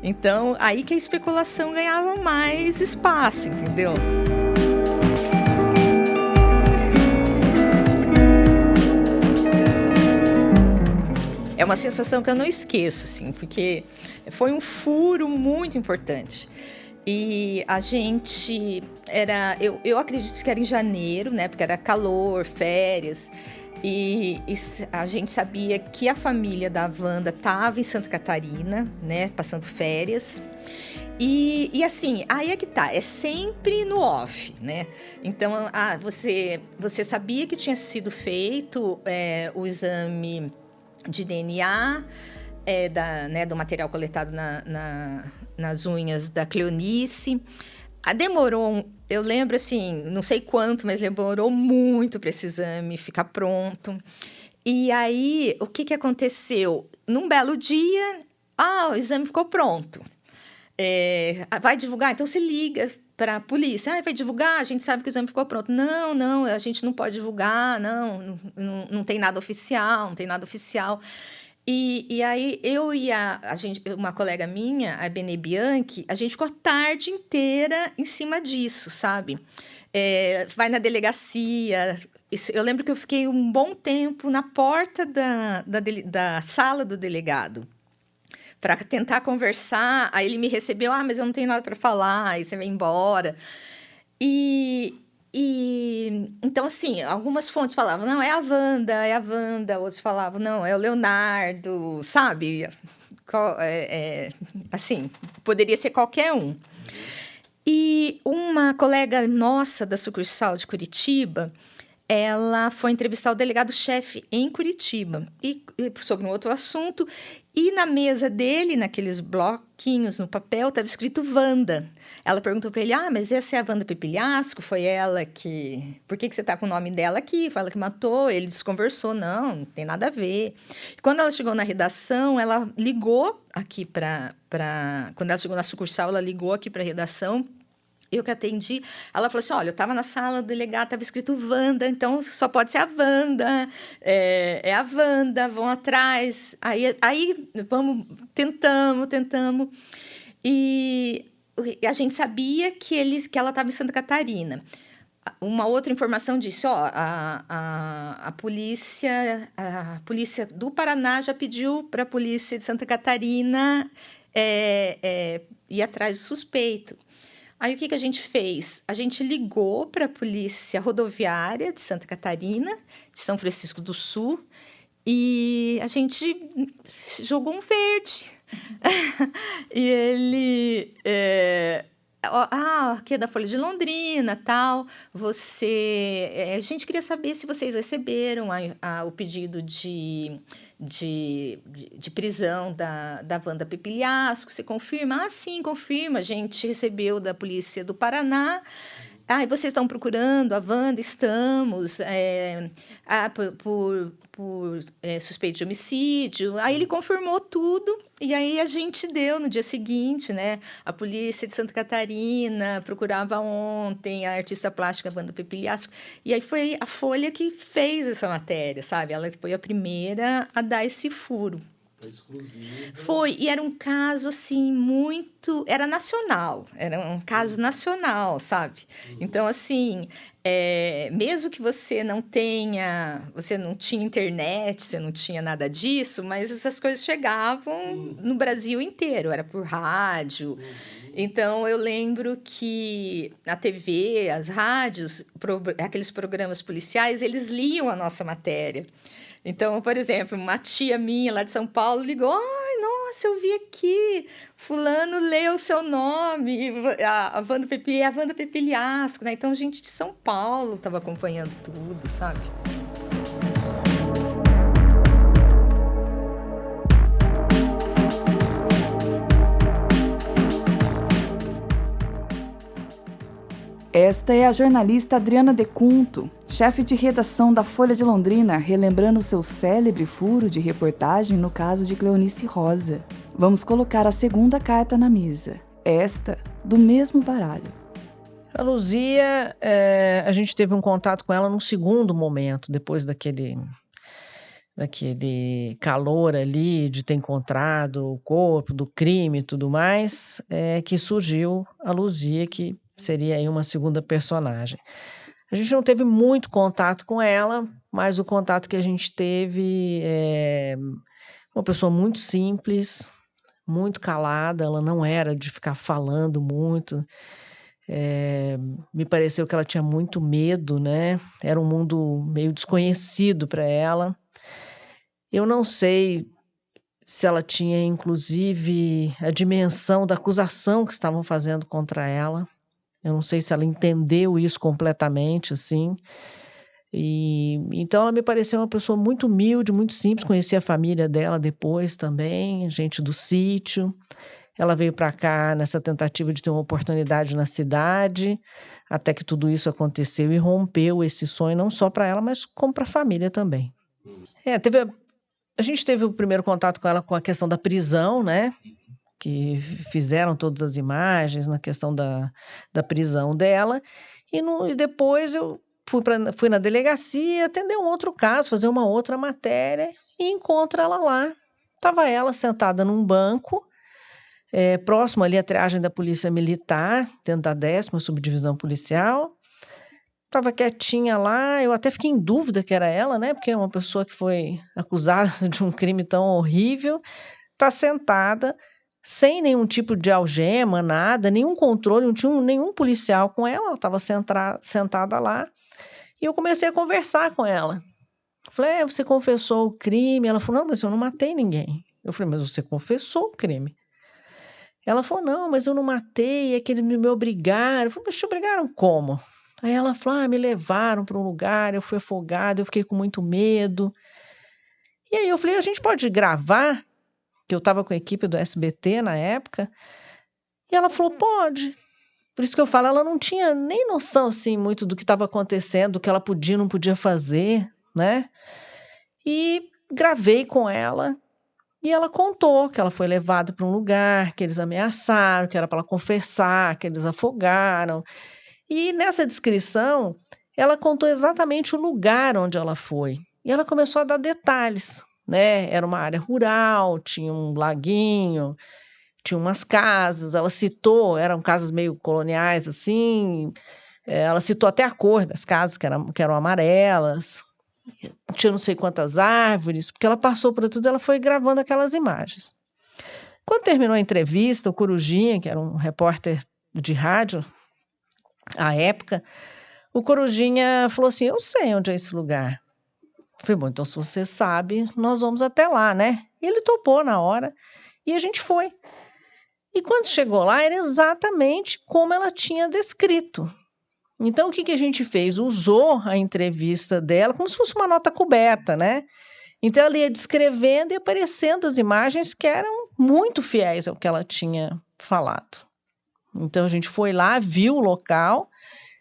Então, aí que a especulação ganhava mais espaço, entendeu? É uma sensação que eu não esqueço, assim, porque foi um furo muito importante. E a gente eu acredito que era em janeiro, né? Porque era calor, férias. E a gente sabia que a família da Wanda estava em Santa Catarina, né? Passando férias. E assim, aí é que tá, é sempre no off, né? Então, você sabia que tinha sido feito o exame de DNA, do material coletado nas unhas da Cleonice. Demorou, eu lembro assim, não sei quanto, mas demorou muito para esse exame ficar pronto. E aí, o que aconteceu? Num belo dia, o exame ficou pronto. Vai divulgar? Então você liga para a polícia. Vai divulgar? A gente sabe que o exame ficou pronto. Não, a gente não pode divulgar, não tem nada oficial, não tem nada oficial. E aí eu e uma colega minha, a Benê Bianchi, a gente ficou a tarde inteira em cima disso, sabe? Vai na delegacia. Eu lembro que eu fiquei um bom tempo na porta da sala do delegado para tentar conversar. Aí ele me recebeu, mas eu não tenho nada para falar, aí você vai embora. Então, assim, algumas fontes falavam, não, é a Wanda, outros falavam, não, é o Leonardo, sabe? Assim, poderia ser qualquer um. E uma colega nossa da sucursal de Curitiba, ela foi entrevistar o delegado-chefe em Curitiba e sobre um outro assunto. E na mesa dele, naqueles bloquinhos no papel, estava escrito Wanda. Ela perguntou para ele, mas essa é a Wanda Pepilhasco? Foi ela que... Por que você está com o nome dela aqui? Foi ela que matou? Ele desconversou. Não tem nada a ver. Quando ela chegou na redação, ela ligou aqui Quando ela chegou na sucursal, ela ligou aqui para a redação. Eu que atendi, ela falou assim, olha, eu estava na sala do delegado, estava escrito Wanda, então só pode ser a Wanda, é a Wanda, vão atrás. Aí tentamos. E a gente sabia que ela estava em Santa Catarina. Uma outra informação disse, a polícia do Paraná já pediu para a polícia de Santa Catarina ir atrás do suspeito. Aí, o que a gente fez? A gente ligou para a Polícia Rodoviária de Santa Catarina, de São Francisco do Sul, e a gente jogou um verde. E ele... aqui é da Folha de Londrina, tal. A gente queria saber se vocês receberam o pedido de prisão da Wanda Pepilhasco. Você confirma? Sim, confirma. A gente recebeu da Polícia do Paraná. E vocês estão procurando a Wanda? Estamos. Por suspeito de homicídio. Aí ele confirmou tudo. E aí a gente deu no dia seguinte, né? A polícia de Santa Catarina procurava ontem a artista plástica Wanda Pepilhasco. E aí foi a Folha que fez essa matéria, sabe? Ela foi a primeira a dar esse furo. Foi exclusivo. Foi, e era um caso, assim, muito... Era nacional, era um caso nacional, sabe? Então, assim, mesmo que você não tinha internet, você não tinha nada disso, mas essas coisas chegavam no Brasil inteiro, era por rádio. Então, eu lembro que a TV, as rádios, aqueles programas policiais, eles liam a nossa matéria. Então, por exemplo, uma tia minha lá de São Paulo ligou: ai, nossa, eu vi aqui, fulano leu o seu nome, a Wanda Pepiliasco, né? Então, gente de São Paulo estava acompanhando tudo, sabe? Esta é a jornalista Adriana Decunto, chefe de redação da Folha de Londrina, relembrando seu célebre furo de reportagem no caso de Cleonice Rosa. Vamos colocar a segunda carta na mesa, esta do mesmo baralho. A Luzia, a gente teve um contato com ela num segundo momento, depois daquele calor ali de ter encontrado o corpo do crime e tudo mais, que surgiu a Luzia, que seria aí uma segunda personagem. A gente não teve muito contato com ela, mas o contato que a gente teve é uma pessoa muito simples, muito calada, ela não era de ficar falando muito. Me pareceu que ela tinha muito medo, né? Era um mundo meio desconhecido para ela. Eu não sei se ela tinha, inclusive, a dimensão da acusação que estavam fazendo contra ela. Eu não sei se ela entendeu isso completamente, assim. Então, ela me pareceu uma pessoa muito humilde, muito simples. Conheci a família dela depois também, gente do sítio. Ela veio para cá nessa tentativa de ter uma oportunidade na cidade, até que tudo isso aconteceu e rompeu esse sonho, não só para ela, mas como para a família também. A gente teve o primeiro contato com ela com a questão da prisão, né? Que fizeram todas as imagens na questão da prisão dela. E depois eu fui na delegacia atender um outro caso, fazer uma outra matéria, e encontro ela lá. Estava ela sentada num banco, próximo ali à triagem da Polícia Militar, dentro da 10ª Subdivisão Policial. Estava quietinha lá, eu até fiquei em dúvida que era ela, né? Porque é uma pessoa que foi acusada de um crime tão horrível. Está sentada, sem nenhum tipo de algema, nada, nenhum controle, não tinha nenhum policial com ela estava sentada lá. E eu comecei a conversar com ela. Falei, você confessou o crime? Ela falou, não, mas eu não matei ninguém. Eu falei, mas você confessou o crime? Ela falou, não, mas eu não matei, é que eles me obrigaram. Eu falei, mas te obrigaram como? Aí ela falou, me levaram para um lugar, eu fui afogada, eu fiquei com muito medo. E aí eu falei, a gente pode gravar? Que eu estava com a equipe do SBT na época. E ela falou, pode. Por isso que eu falo, ela não tinha nem noção, assim, muito do que estava acontecendo, do que ela podia ou não podia fazer, né? E gravei com ela. E ela contou que ela foi levada para um lugar, que eles ameaçaram, que era para ela confessar, que eles afogaram. E nessa descrição, ela contou exatamente o lugar onde ela foi. E ela começou a dar detalhes, né? Era uma área rural, tinha um laguinho, tinha umas casas. Ela citou, eram casas meio coloniais, assim. Ela citou até a cor das casas, que eram amarelas. Tinha não sei quantas árvores, porque ela passou por tudo, ela foi gravando aquelas imagens. Quando terminou a entrevista, o Corujinha, que era um repórter de rádio, à época, o Corujinha falou assim, eu sei onde é esse lugar. Eu falei, bom, então se você sabe, nós vamos até lá, né? E ele topou na hora, e a gente foi. E quando chegou lá, era exatamente como ela tinha descrito. Então, o que a gente fez? Usou a entrevista dela como se fosse uma nota coberta, né? Então, ela ia descrevendo e aparecendo as imagens que eram muito fiéis ao que ela tinha falado. Então, a gente foi lá, viu o local,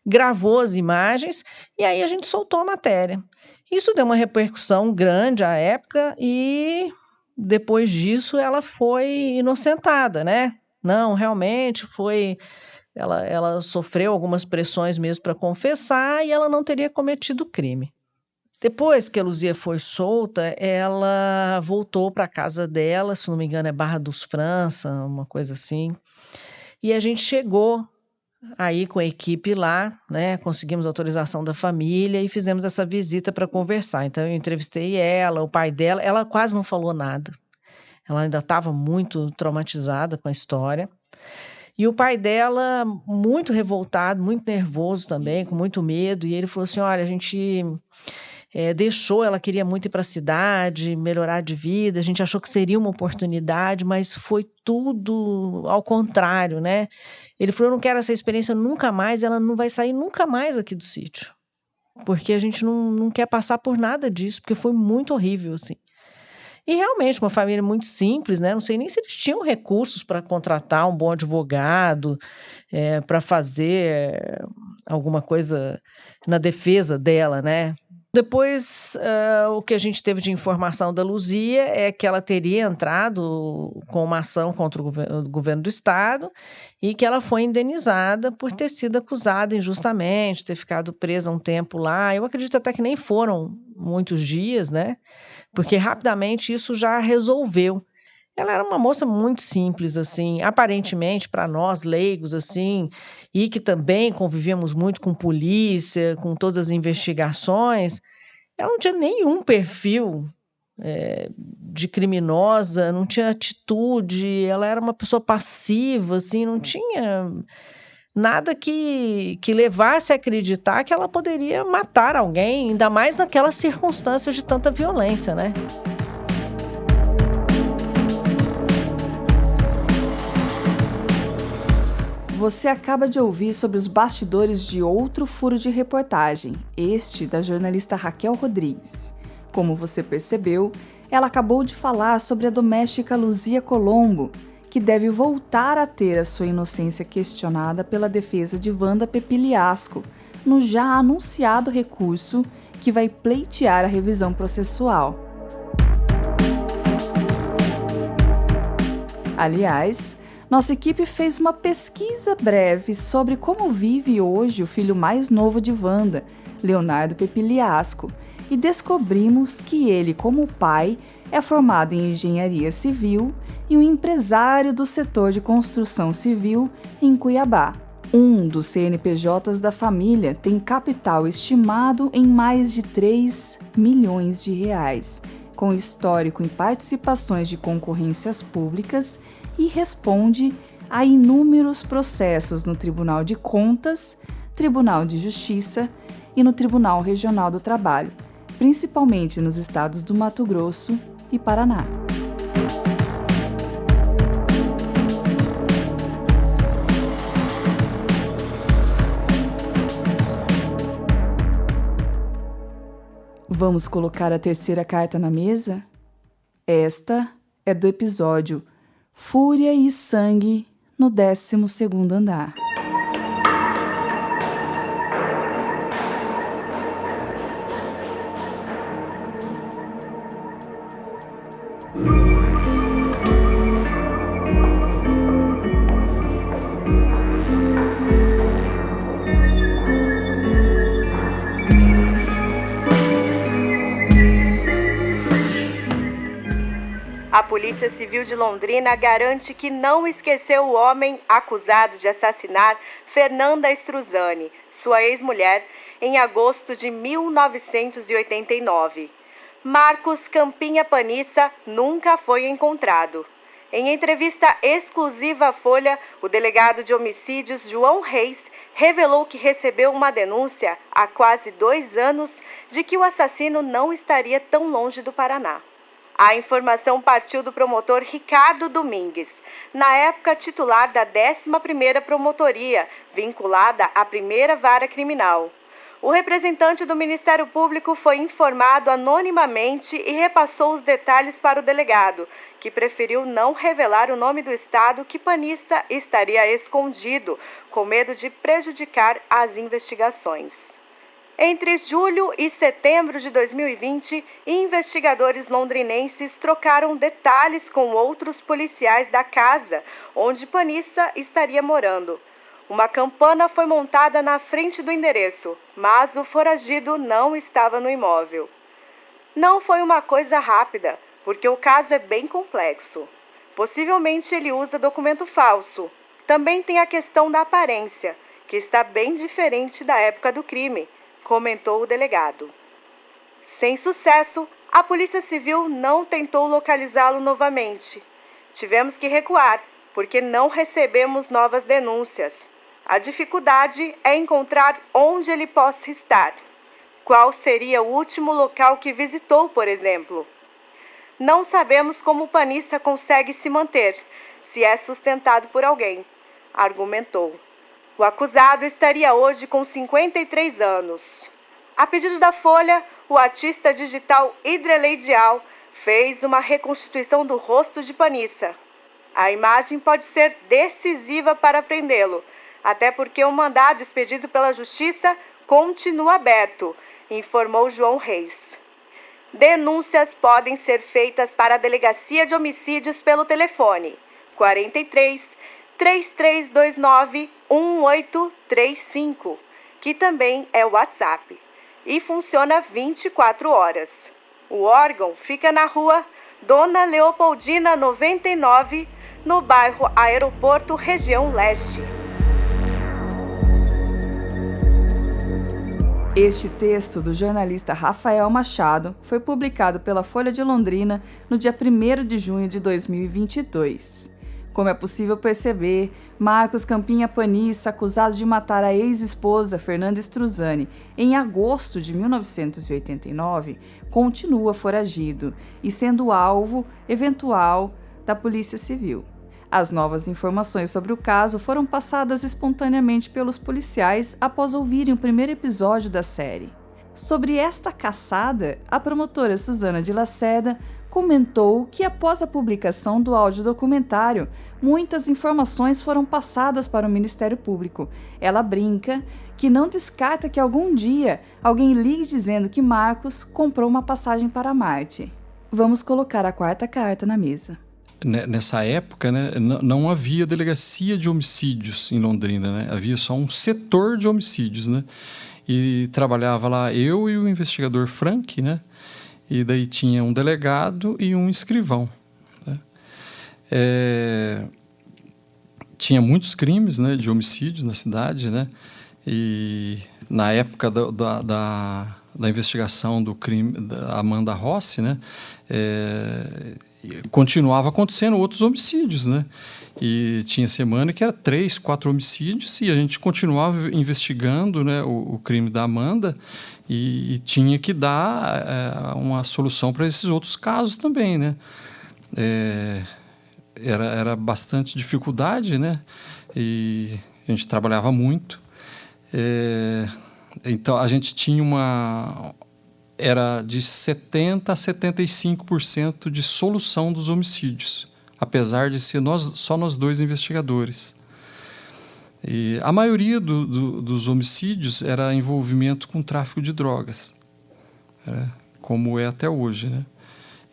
gravou as imagens e aí a gente soltou a matéria. Isso deu uma repercussão grande à época e depois disso ela foi inocentada, né? Não, realmente foi... Ela sofreu algumas pressões mesmo para confessar e ela não teria cometido crime. Depois que a Luzia foi solta, ela voltou para a casa dela, se não me engano é Barra dos França, uma coisa assim. E a gente chegou aí com a equipe lá, né? Conseguimos autorização da família e fizemos essa visita para conversar. Então eu entrevistei ela, o pai dela, ela quase não falou nada. Ela ainda estava muito traumatizada com a história. E o pai dela, muito revoltado, muito nervoso também, com muito medo. E ele falou assim: olha, a gente deixou, ela queria muito ir para a cidade, melhorar de vida, a gente achou que seria uma oportunidade, mas foi tudo ao contrário, né? Ele falou: eu não quero essa experiência nunca mais, ela não vai sair nunca mais aqui do sítio. Porque a gente não quer passar por nada disso, porque foi muito horrível, assim. E realmente, uma família muito simples, né? Não sei nem se eles tinham recursos para contratar um bom advogado, para fazer alguma coisa na defesa dela, né? Depois, o que a gente teve de informação da Luzia é que ela teria entrado com uma ação contra o governo do estado e que ela foi indenizada por ter sido acusada injustamente, ter ficado presa um tempo lá. Eu acredito até que nem foram muitos dias, né? Porque rapidamente isso já resolveu. Ela era uma moça muito simples, assim, aparentemente para nós leigos, assim, e que também convivíamos muito com polícia, com todas as investigações. Ela não tinha nenhum perfil de criminosa, não tinha atitude, ela era uma pessoa passiva, assim, não tinha nada que levasse a acreditar que ela poderia matar alguém, ainda mais naquelas circunstâncias de tanta violência, né? Você acaba de ouvir sobre os bastidores de outro furo de reportagem, este da jornalista Raquel Rodrigues. Como você percebeu, ela acabou de falar sobre a doméstica Luzia Colombo, que deve voltar a ter a sua inocência questionada pela defesa de Wanda Pepiliasco, no já anunciado recurso que vai pleitear a revisão processual. Aliás, nossa equipe fez uma pesquisa breve sobre como vive hoje o filho mais novo de Wanda, Leonardo Pepiliasco, e descobrimos que ele, como pai, é formado em engenharia civil e um empresário do setor de construção civil em Cuiabá. Um dos CNPJs da família tem capital estimado em mais de 3 milhões de reais, com histórico em participações de concorrências públicas e responde a inúmeros processos no Tribunal de Contas, Tribunal de Justiça e no Tribunal Regional do Trabalho, principalmente nos estados do Mato Grosso e Paraná. Vamos colocar a terceira carta na mesa? Esta é do episódio Fúria e Sangue no 12º andar. A Polícia Civil de Londrina garante que não esqueceu o homem acusado de assassinar Fernanda Struzani, sua ex-mulher, em agosto de 1989. Marcos Campinha Panissa nunca foi encontrado. Em entrevista exclusiva à Folha, o delegado de homicídios João Reis revelou que recebeu uma denúncia há quase 2 anos de que o assassino não estaria tão longe do Paraná. A informação partiu do promotor Ricardo Domingues, na época titular da 11ª Promotoria, vinculada à 1ª Vara Criminal. O representante do Ministério Público foi informado anonimamente e repassou os detalhes para o delegado, que preferiu não revelar o nome do estado que Panissa estaria escondido, com medo de prejudicar as investigações. Entre julho e setembro de 2020, investigadores londrinenses trocaram detalhes com outros policiais da casa onde Panissa estaria morando. Uma campana foi montada na frente do endereço, mas o foragido não estava no imóvel. Não foi uma coisa rápida, porque o caso é bem complexo. Possivelmente ele usa documento falso. Também tem a questão da aparência, que está bem diferente da época do crime, comentou o delegado. Sem sucesso, a Polícia Civil não tentou localizá-lo novamente. Tivemos que recuar, porque não recebemos novas denúncias. A dificuldade é encontrar onde ele possa estar. Qual seria o último local que visitou, por exemplo? Não sabemos como o Panissa consegue se manter, se é sustentado por alguém, argumentou. O acusado estaria hoje com 53 anos. A pedido da Folha, o artista digital Idreleidial fez uma reconstituição do rosto de Panissa. A imagem pode ser decisiva para prendê-lo, até porque o mandado expedido pela Justiça continua aberto, informou João Reis. Denúncias podem ser feitas para a Delegacia de Homicídios pelo telefone 43 3329 1835, que também é o WhatsApp, e funciona 24 horas. O órgão fica na rua Dona Leopoldina 99, no bairro Aeroporto, região leste. Este texto do jornalista Rafael Machado foi publicado pela Folha de Londrina no dia 1º de junho de 2022. Como é possível perceber, Marcos Campinha Panissa, acusado de matar a ex-esposa Fernanda Struzani em agosto de 1989, continua foragido e sendo alvo eventual da Polícia Civil. As novas informações sobre o caso foram passadas espontaneamente pelos policiais após ouvirem o primeiro episódio da série. Sobre esta caçada, a promotora Suzana de Lacerda comentou que após a publicação do audiodocumentário, muitas informações foram passadas para o Ministério Público. Ela brinca que não descarta que algum dia alguém ligue dizendo que Marcos comprou uma passagem para Marte. Vamos colocar a quarta carta na mesa. Nessa época, né, não havia delegacia de homicídios em Londrina, né? Havia só um setor de homicídios, né? E trabalhava lá eu e o investigador Frank, né? E daí tinha um delegado e um escrivão, né? Tinha muitos crimes, né, de homicídios na cidade, né? E na época da investigação do crime da Amanda Rossi, né? Continuava acontecendo outros homicídios, né? E tinha semana que era 3, 4 homicídios e a gente continuava investigando, né, o crime da Amanda e tinha que dar uma solução para esses outros casos também, né? Era bastante dificuldade, né? E a gente trabalhava muito. Então a gente tinha era de 70% a 75% de solução dos homicídios, apesar de ser só nós dois investigadores. E a maioria dos homicídios era envolvimento com tráfico de drogas, como é até hoje, né?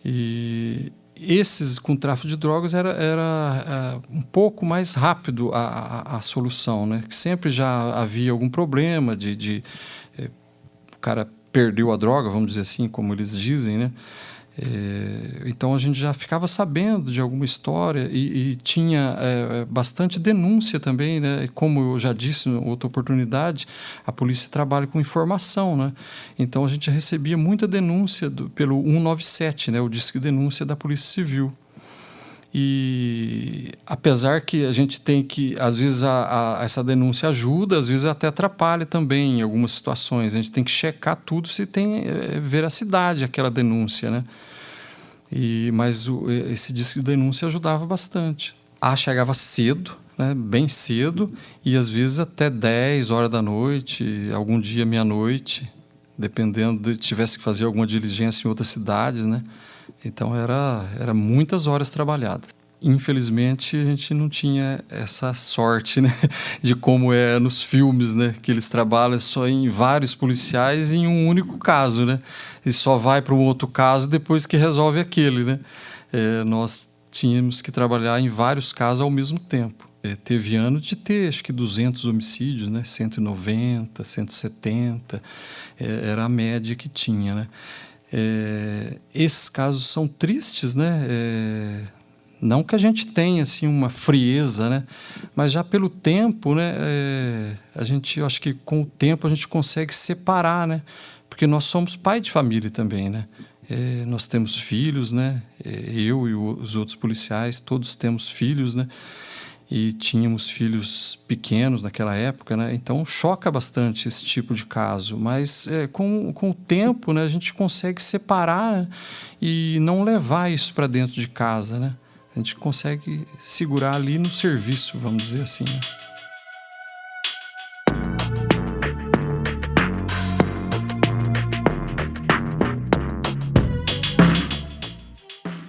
E esses com tráfico de drogas era um pouco mais rápido a solução, né? Que sempre já havia algum problema o cara perdeu a droga, vamos dizer assim, como eles dizem, né? Então a gente já ficava sabendo de alguma história e tinha bastante denúncia também, né? E como eu já disse em outra oportunidade, a polícia trabalha com informação, né? Então a gente recebia muita denúncia pelo 197, né? O disque denúncia da Polícia Civil. E apesar que a gente tem que, às vezes essa denúncia ajuda, às vezes até atrapalha também em algumas situações. A gente tem que checar tudo se tem veracidade aquela denúncia, né? Mas esse disco de denúncia ajudava bastante. Chegava cedo, né? Bem cedo, e às vezes até 10 horas da noite, algum dia meia-noite, dependendo de tivesse que fazer alguma diligência em outras cidades, né? Então, era muitas horas trabalhadas. Infelizmente, a gente não tinha essa sorte, né? De como é nos filmes, né? Que eles trabalham só em vários policiais em um único caso, né? E só vai para um outro caso depois que resolve aquele, né? Nós tínhamos que trabalhar em vários casos ao mesmo tempo. Teve ano de ter, acho que 200 homicídios, né? 190, 170, era a média que tinha, né? Esses casos são tristes, né? Não que a gente tenha assim uma frieza, né? Mas já pelo tempo, né? Eu acho que com o tempo a gente consegue separar, né? Porque nós somos pai de família também, né? Nós temos filhos, né? Eu e os outros policiais, todos temos filhos, né? E tínhamos filhos pequenos naquela época, né? Então choca bastante esse tipo de caso, mas com o tempo, né, a gente consegue separar, né, e não levar isso para dentro de casa, né? A gente consegue segurar ali no serviço, vamos dizer assim, né?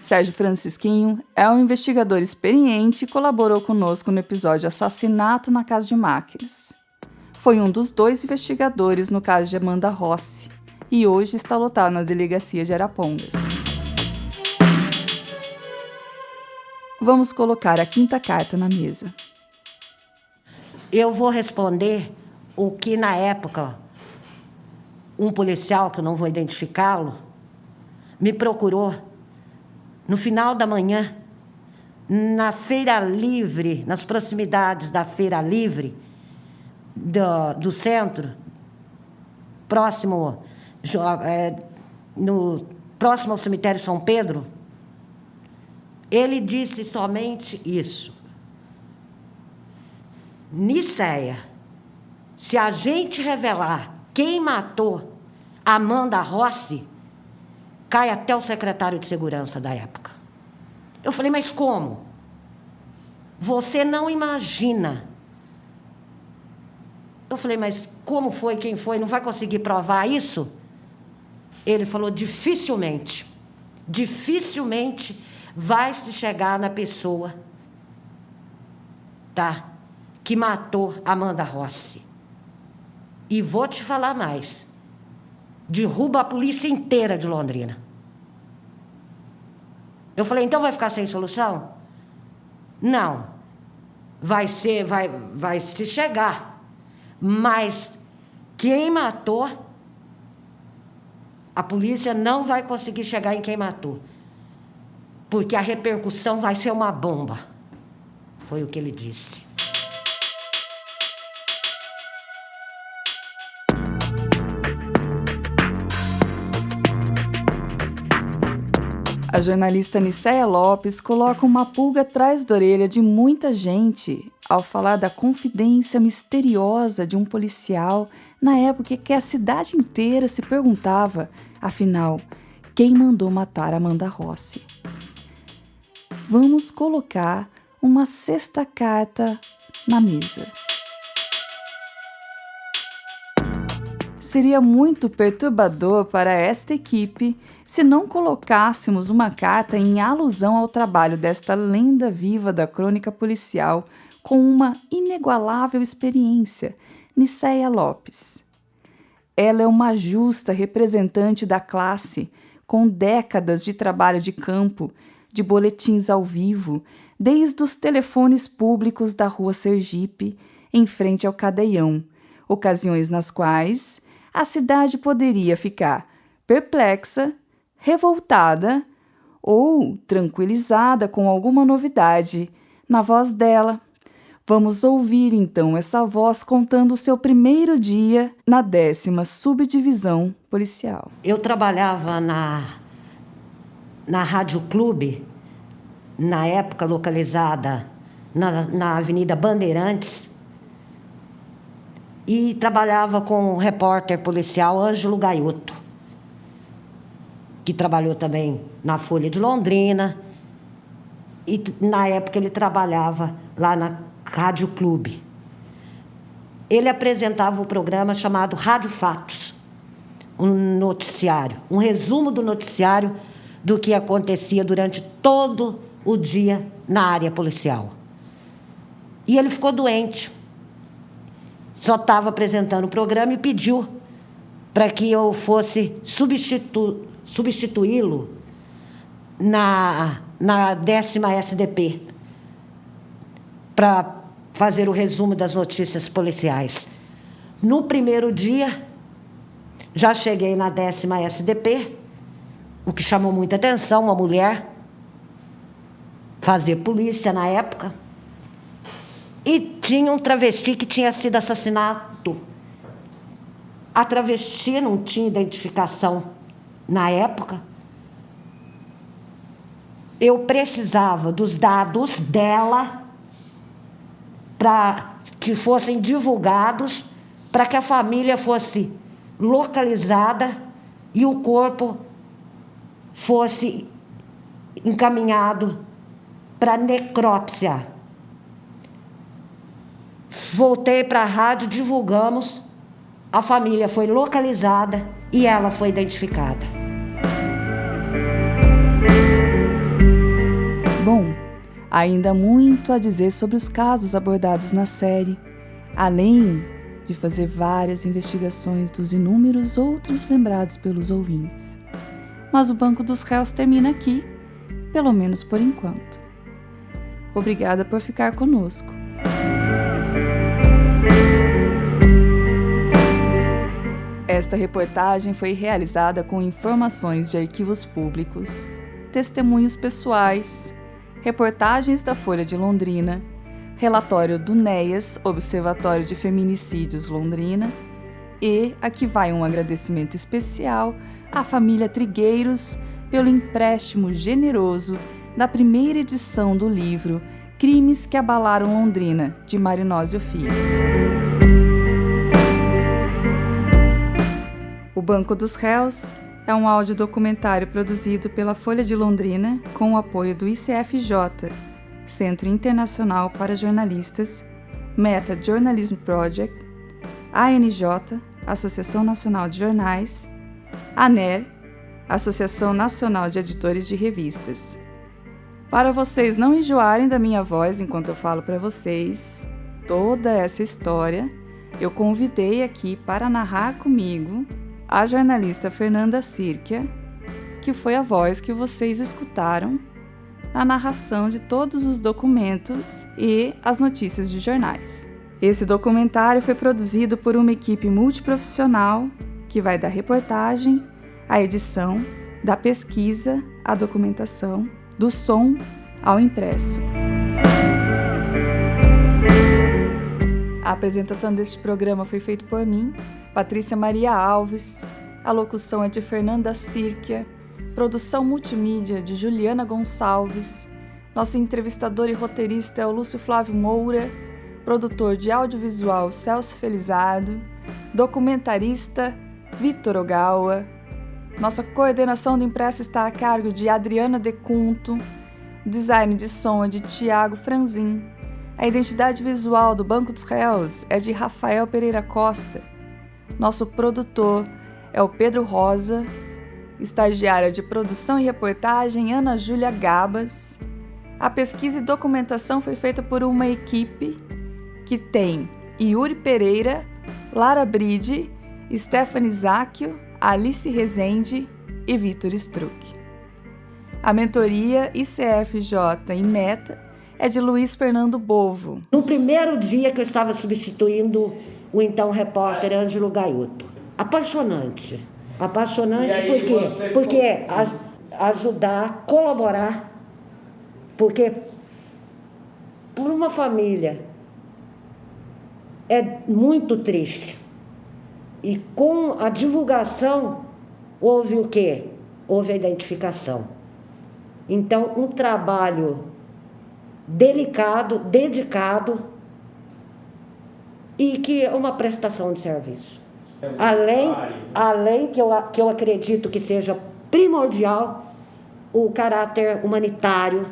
Sérgio Francisquinho é um investigador experiente e colaborou conosco no episódio Assassinato na Casa de Máquinas. Foi um dos 2 investigadores no caso de Amanda Rossi e hoje está lotado na delegacia de Arapongas. Vamos colocar a 5ª carta na mesa. Eu vou responder o que, na época, um policial, que eu não vou identificá-lo, me procurou no final da manhã, na Feira Livre, nas proximidades da Feira Livre do centro, próximo ao cemitério São Pedro. Ele disse somente isso: Nicéia, se a gente revelar quem matou Amanda Rossi, cai até o secretário de segurança da época. Eu falei, mas como? Você não imagina. Eu falei, mas como foi, quem foi? Não vai conseguir provar isso? Ele falou, dificilmente vai se chegar na pessoa, tá, que matou Amanda Rossi. E vou te falar mais. Derruba a polícia inteira de Londrina. Eu falei, então vai ficar sem solução? Não. Vai se chegar. Mas quem matou, a polícia não vai conseguir chegar em quem matou. Porque a repercussão vai ser uma bomba. Foi o que ele disse. A jornalista Nicéia Lopes coloca uma pulga atrás da orelha de muita gente ao falar da confidência misteriosa de um policial na época que a cidade inteira se perguntava, afinal, quem mandou matar Amanda Rossi. Vamos colocar uma 6ª carta na mesa. Seria muito perturbador para esta equipe se não colocássemos uma carta em alusão ao trabalho desta lenda viva da crônica policial com uma inigualável experiência, Nicéia Lopes. Ela é uma justa representante da classe, com décadas de trabalho de campo, de boletins ao vivo, desde os telefones públicos da Rua Sergipe, em frente ao Cadeião, ocasiões nas quais a cidade poderia ficar perplexa, revoltada ou tranquilizada com alguma novidade na voz dela. Vamos ouvir então essa voz contando o seu primeiro dia na 10ª Subdivisão Policial. Eu trabalhava na Rádio Clube, na época localizada na Avenida Bandeirantes, e trabalhava com o repórter policial Ângelo Gaiotto, que trabalhou também na Folha de Londrina, e na época ele trabalhava lá na Rádio Clube. Ele apresentava um programa chamado Rádio Fatos, um noticiário, um resumo do noticiário do que acontecia durante todo o dia na área policial. E ele ficou doente. Só estava apresentando o programa e pediu para que eu fosse substituí-lo na 10ª SDP, para fazer o resumo das notícias policiais. No primeiro dia, já cheguei na 10ª SDP, o que chamou muita atenção, uma mulher fazer polícia na época, e tinha um travesti que tinha sido assassinado. A travesti não tinha identificação na época. Eu precisava dos dados dela para que fossem divulgados, para que a família fosse localizada e o corpo fosse encaminhado para necrópsia. Voltei para a rádio, divulgamos, a família foi localizada e ela foi identificada. Bom, ainda há muito a dizer sobre os casos abordados na série, além de fazer várias investigações dos inúmeros outros lembrados pelos ouvintes. Mas o Banco dos Réus termina aqui, pelo menos por enquanto. Obrigada por ficar conosco. Esta reportagem foi realizada com informações de arquivos públicos, testemunhos pessoais, reportagens da Folha de Londrina, relatório do NEAS, Observatório de Feminicídios Londrina, e aqui vai um agradecimento especial à família Trigueiros pelo empréstimo generoso da primeira edição do livro Crimes que Abalaram Londrina, de Marinósio Filho. O Banco dos Réus é um audiodocumentário produzido pela Folha de Londrina com o apoio do ICFJ, Centro Internacional para Jornalistas, Meta Journalism Project, ANJ, Associação Nacional de Jornais, ANER, Associação Nacional de Editores de Revistas. Para vocês não enjoarem da minha voz enquanto eu falo para vocês toda essa história, eu convidei aqui para narrar comigo a jornalista Fernanda Sirkia, que foi a voz que vocês escutaram na narração de todos os documentos e as notícias de jornais. Esse documentário foi produzido por uma equipe multiprofissional que vai da reportagem, à edição, da pesquisa, à documentação, do som ao impresso. A apresentação deste programa foi feita por mim, Patrícia Maria Alves, a locução é de Fernanda Sirkia, produção multimídia de Juliana Gonçalves, nosso entrevistador e roteirista é o Lúcio Flávio Moura, produtor de audiovisual Celso Felizardo, documentarista Vitor Ogawa, nossa coordenação do impresso está a cargo de Adriana Decunto, design de som é de Tiago Franzin, a identidade visual do Banco dos Réus é de Rafael Pereira Costa, nosso produtor é o Pedro Rosa, estagiária de produção e reportagem Ana Júlia Gabas. A pesquisa e documentação foi feita por uma equipe que tem Yuri Pereira, Lara Bride, Stephanie Zacchio, Alice Rezende e Vitor Struck. A mentoria ICFJ e Meta é de Luiz Fernando Bovo. No primeiro dia que eu estava substituindo o então repórter Ângelo Gaiotto. Apaixonante. Apaixonante porque ajudar, colaborar, porque por uma família é muito triste. E com a divulgação houve o quê? Houve a identificação. Então, um trabalho delicado, dedicado e que é uma prestação de serviço. Além que eu acredito que seja primordial o caráter humanitário,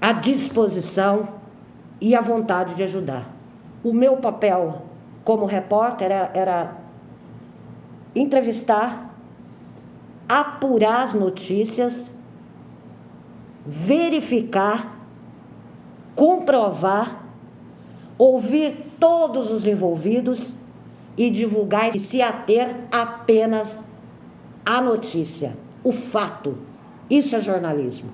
a disposição e a vontade de ajudar. O meu papel como repórter era entrevistar, apurar as notícias, verificar, comprovar, ouvir todos os envolvidos e divulgar e se ater apenas à notícia, o fato. Isso é jornalismo.